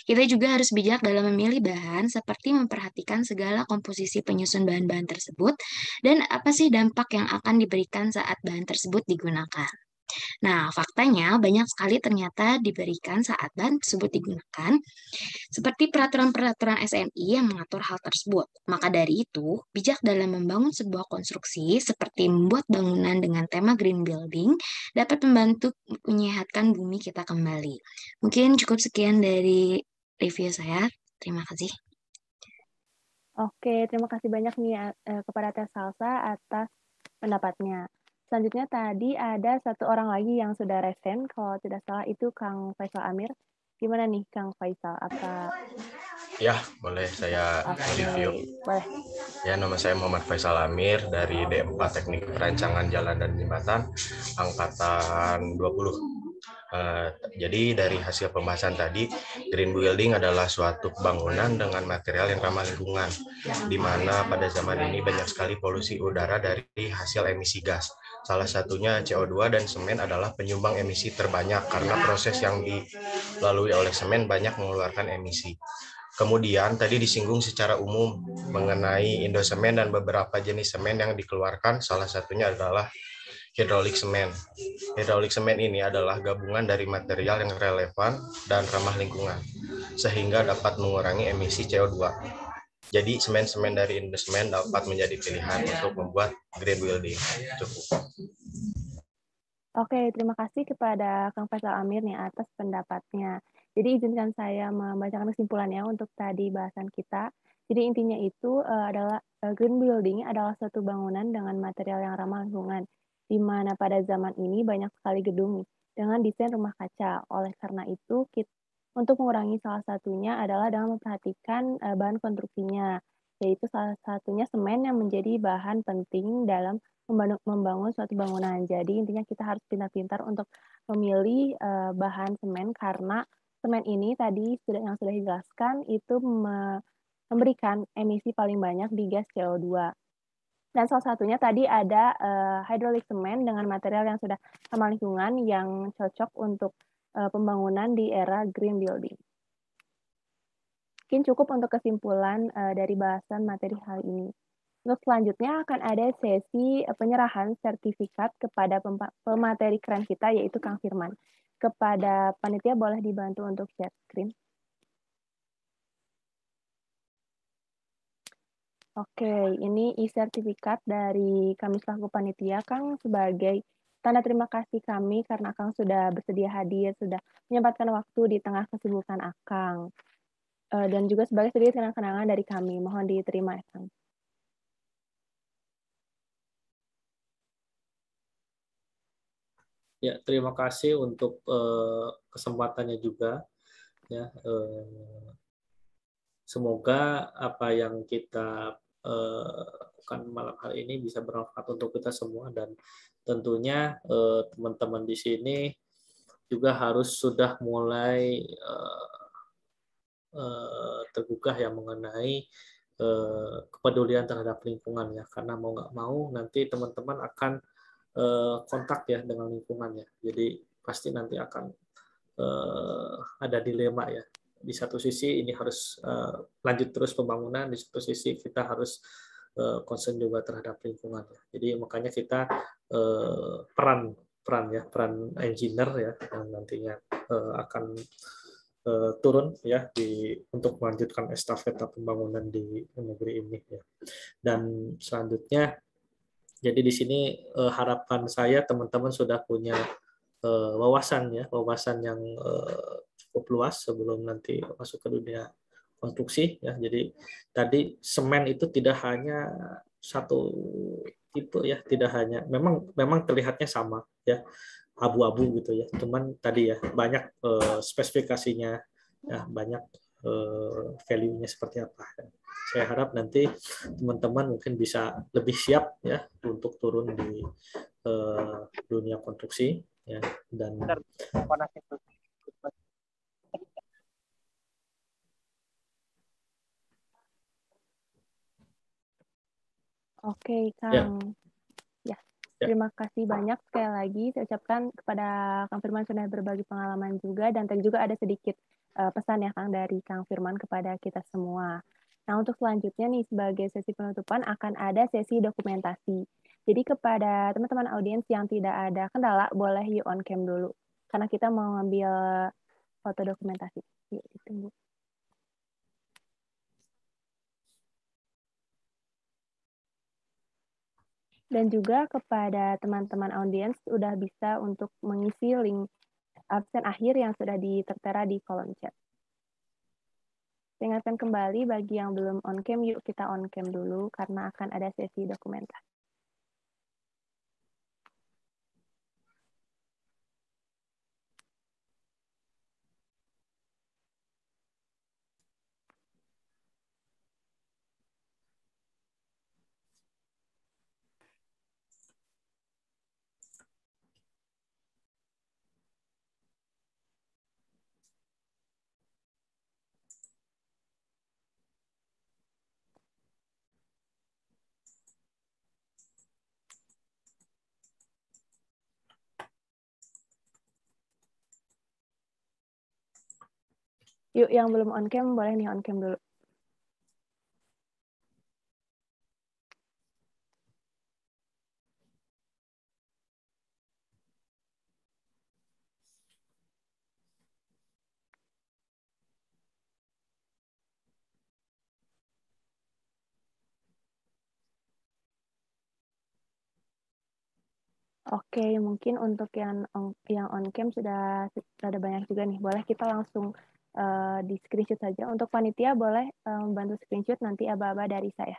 S9: Kita juga harus bijak dalam memilih bahan seperti memperhatikan segala komposisi penyusun bahan-bahan tersebut dan apa sih dampak yang akan diberikan saat bahan tersebut digunakan. Nah, faktanya banyak sekali ternyata diberikan saat bahan tersebut digunakan, seperti peraturan-peraturan SNI yang mengatur hal tersebut. Maka dari itu, bijak dalam membangun sebuah konstruksi seperti membuat bangunan dengan tema green building dapat membantu menyehatkan bumi kita kembali. Mungkin cukup sekian dari review saya. Terima kasih.
S1: Oke, terima kasih banyak nih kepada Teh Salsa atas pendapatnya. Selanjutnya tadi ada satu orang lagi yang sudah resen, kalau tidak salah itu Kang Faisal Amir. Gimana nih Kang Faisal? Apa?
S10: Ya, boleh saya review.
S1: Boleh.
S10: Ya, nama saya Muhammad Faisal Amir dari D4 Teknik Perancangan Jalan dan Jembatan Angkatan 20. Jadi dari hasil pembahasan tadi, green building adalah suatu bangunan dengan material yang ramah lingkungan, di mana pada zaman ini banyak sekali polusi udara dari hasil emisi gas. Salah satunya CO2 dan semen adalah penyumbang emisi terbanyak karena proses yang dilalui oleh semen banyak mengeluarkan emisi. Kemudian tadi disinggung secara umum mengenai Indosemen dan beberapa jenis semen yang dikeluarkan, salah satunya adalah hydraulic semen. Hydraulic semen ini adalah gabungan dari material yang relevan dan ramah lingkungan, sehingga dapat mengurangi emisi CO2. Jadi semen-semen dari Indosemen dapat menjadi pilihan untuk membuat green building. Cukup.
S1: Oke, terima kasih kepada Kang Faisal Amir nih atas pendapatnya. Jadi izinkan saya membacakan kesimpulannya untuk tadi bahasan kita. Jadi intinya itu adalah green building adalah suatu bangunan dengan material yang ramah lingkungan, di mana pada zaman ini banyak sekali gedung dengan desain rumah kaca. Oleh karena itu, untuk mengurangi salah satunya adalah dengan memperhatikan bahan konstruksinya, yaitu salah satunya semen yang menjadi bahan penting dalam membangun suatu bangunan. Jadi intinya kita harus pintar-pintar untuk memilih bahan semen karena semen ini tadi yang sudah dijelaskan itu memberikan emisi paling banyak di gas CO2. Dan salah satunya tadi ada hydraulic semen dengan material yang sudah ramah lingkungan yang cocok untuk pembangunan di era green building. Mungkin cukup untuk kesimpulan dari bahasan materi hal ini. Untuk selanjutnya akan ada sesi penyerahan sertifikat kepada pemateri keren kita, yaitu Kang Firman. Kepada panitia boleh dibantu untuk share screen. Oke, ini e-sertifikat dari kami selaku panitia, Kang, sebagai tanda terima kasih kami karena Akang sudah bersedia hadir, sudah menyempatkan waktu di tengah kesibukan Akang. Dan juga sebagai sedikit kenang-kenangan dari kami. Mohon diterima, Akang.
S7: Ya, terima kasih untuk kesempatannya juga. Ya, semoga apa yang kita lakukan malam hari ini bisa bermanfaat untuk kita semua, dan tentunya teman-teman di sini juga harus sudah mulai tergugah ya mengenai kepedulian terhadap lingkungan ya, karena mau nggak mau nanti teman-teman akan kontak ya dengan lingkungannya. Jadi pasti nanti akan ada dilema ya. Di satu sisi ini harus lanjut terus pembangunan, di satu sisi kita harus concern juga terhadap lingkungan ya. Jadi makanya kita peran engineer ya yang nantinya akan turun ya untuk melanjutkan estafeta pembangunan di negeri ini ya. Dan selanjutnya, jadi di sini harapan saya teman-teman sudah punya wawasan yang cukup luas sebelum nanti masuk ke dunia konstruksi ya. Jadi tadi semen itu tidak hanya satu tipe ya, tidak hanya memang terlihatnya sama ya, abu-abu gitu ya. Cuman tadi ya banyak spesifikasinya ya, banyak value-nya seperti apa. Saya harap nanti teman-teman mungkin bisa lebih siap ya untuk turun di dunia konstruksi ya, dan
S1: Oke, Kang. Ya, terima kasih banyak sekali lagi. Saya ucapkan kepada Kang Firman sudah berbagi pengalaman juga, dan tadi juga ada sedikit pesan ya, Kang, dari Kang Firman kepada kita semua. Nah, untuk selanjutnya nih, sebagai sesi penutupan akan ada sesi dokumentasi. Jadi kepada teman-teman audiens yang tidak ada kendala, boleh yuk on cam dulu. Karena kita mau ngambil foto dokumentasi. Yuk, ditunggu. Dan juga kepada teman-teman audiens sudah bisa untuk mengisi link absen akhir yang sudah tertera di kolom chat. Saya ingatkan kembali bagi yang belum on cam, yuk kita on cam dulu karena akan ada sesi dokumentasi. Yuk, yang belum on cam, boleh nih on cam dulu. Oke, mungkin untuk yang on cam sudah ada banyak juga nih. Boleh kita langsung di screenshot saja. Untuk panitia boleh bantu screenshot nanti aba-aba dari saya.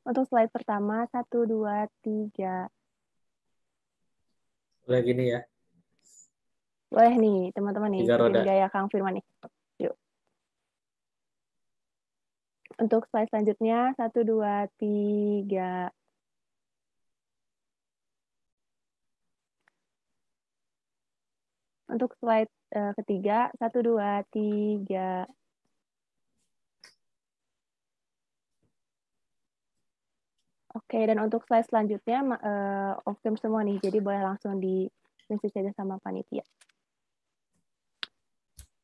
S1: Untuk slide pertama, 1, 2, 3.
S7: Boleh gini ya.
S1: Boleh nih, teman-teman nih, ikutin gaya Kang Firman nih. Yuk. Untuk slide selanjutnya, 1, 2, 3. Untuk slide ketiga, 1, 2, 3. Oke, dan untuk slide selanjutnya off-cam semua nih, jadi boleh langsung di-message saja sama panitia.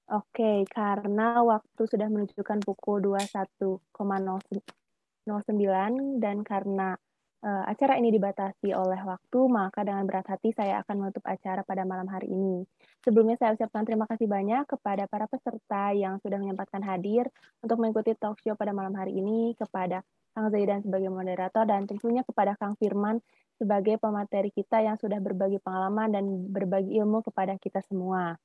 S1: Oke, karena waktu sudah menunjukkan pukul 21.09 dan karena acara ini dibatasi oleh waktu, maka dengan berat hati saya akan menutup acara pada malam hari ini. Sebelumnya saya ucapkan terima kasih banyak kepada para peserta yang sudah menyempatkan hadir untuk mengikuti talk show pada malam hari ini, kepada Kang Zaidan sebagai moderator, dan tentunya kepada Kang Firman sebagai pemateri kita yang sudah berbagi pengalaman dan berbagi ilmu kepada kita semua.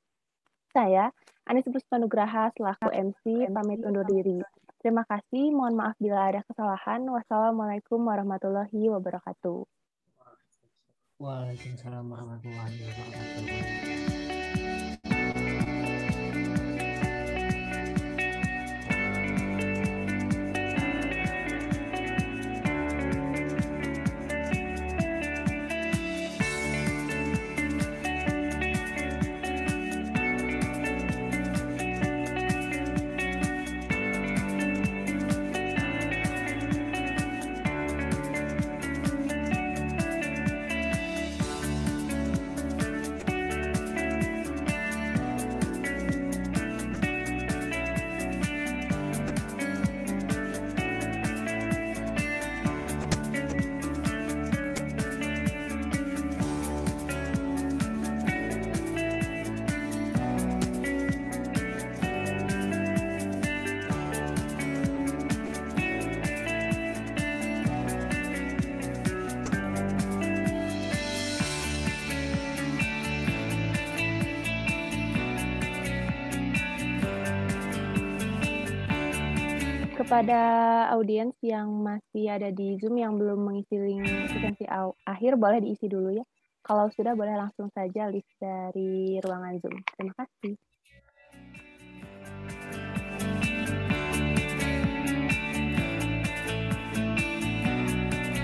S1: Saya, Anis Puspanugraha, selaku MC, pamit undur diri. Terima kasih, mohon maaf bila ada kesalahan. Wassalamualaikum warahmatullahi wabarakatuh.
S6: Waalaikumsalam warahmatullahi wabarakatuh.
S1: Kepada audiens yang masih ada di Zoom yang belum mengisi link sesi akhir, boleh diisi dulu ya. Kalau sudah, boleh langsung saja list dari ruangan Zoom. Terima kasih.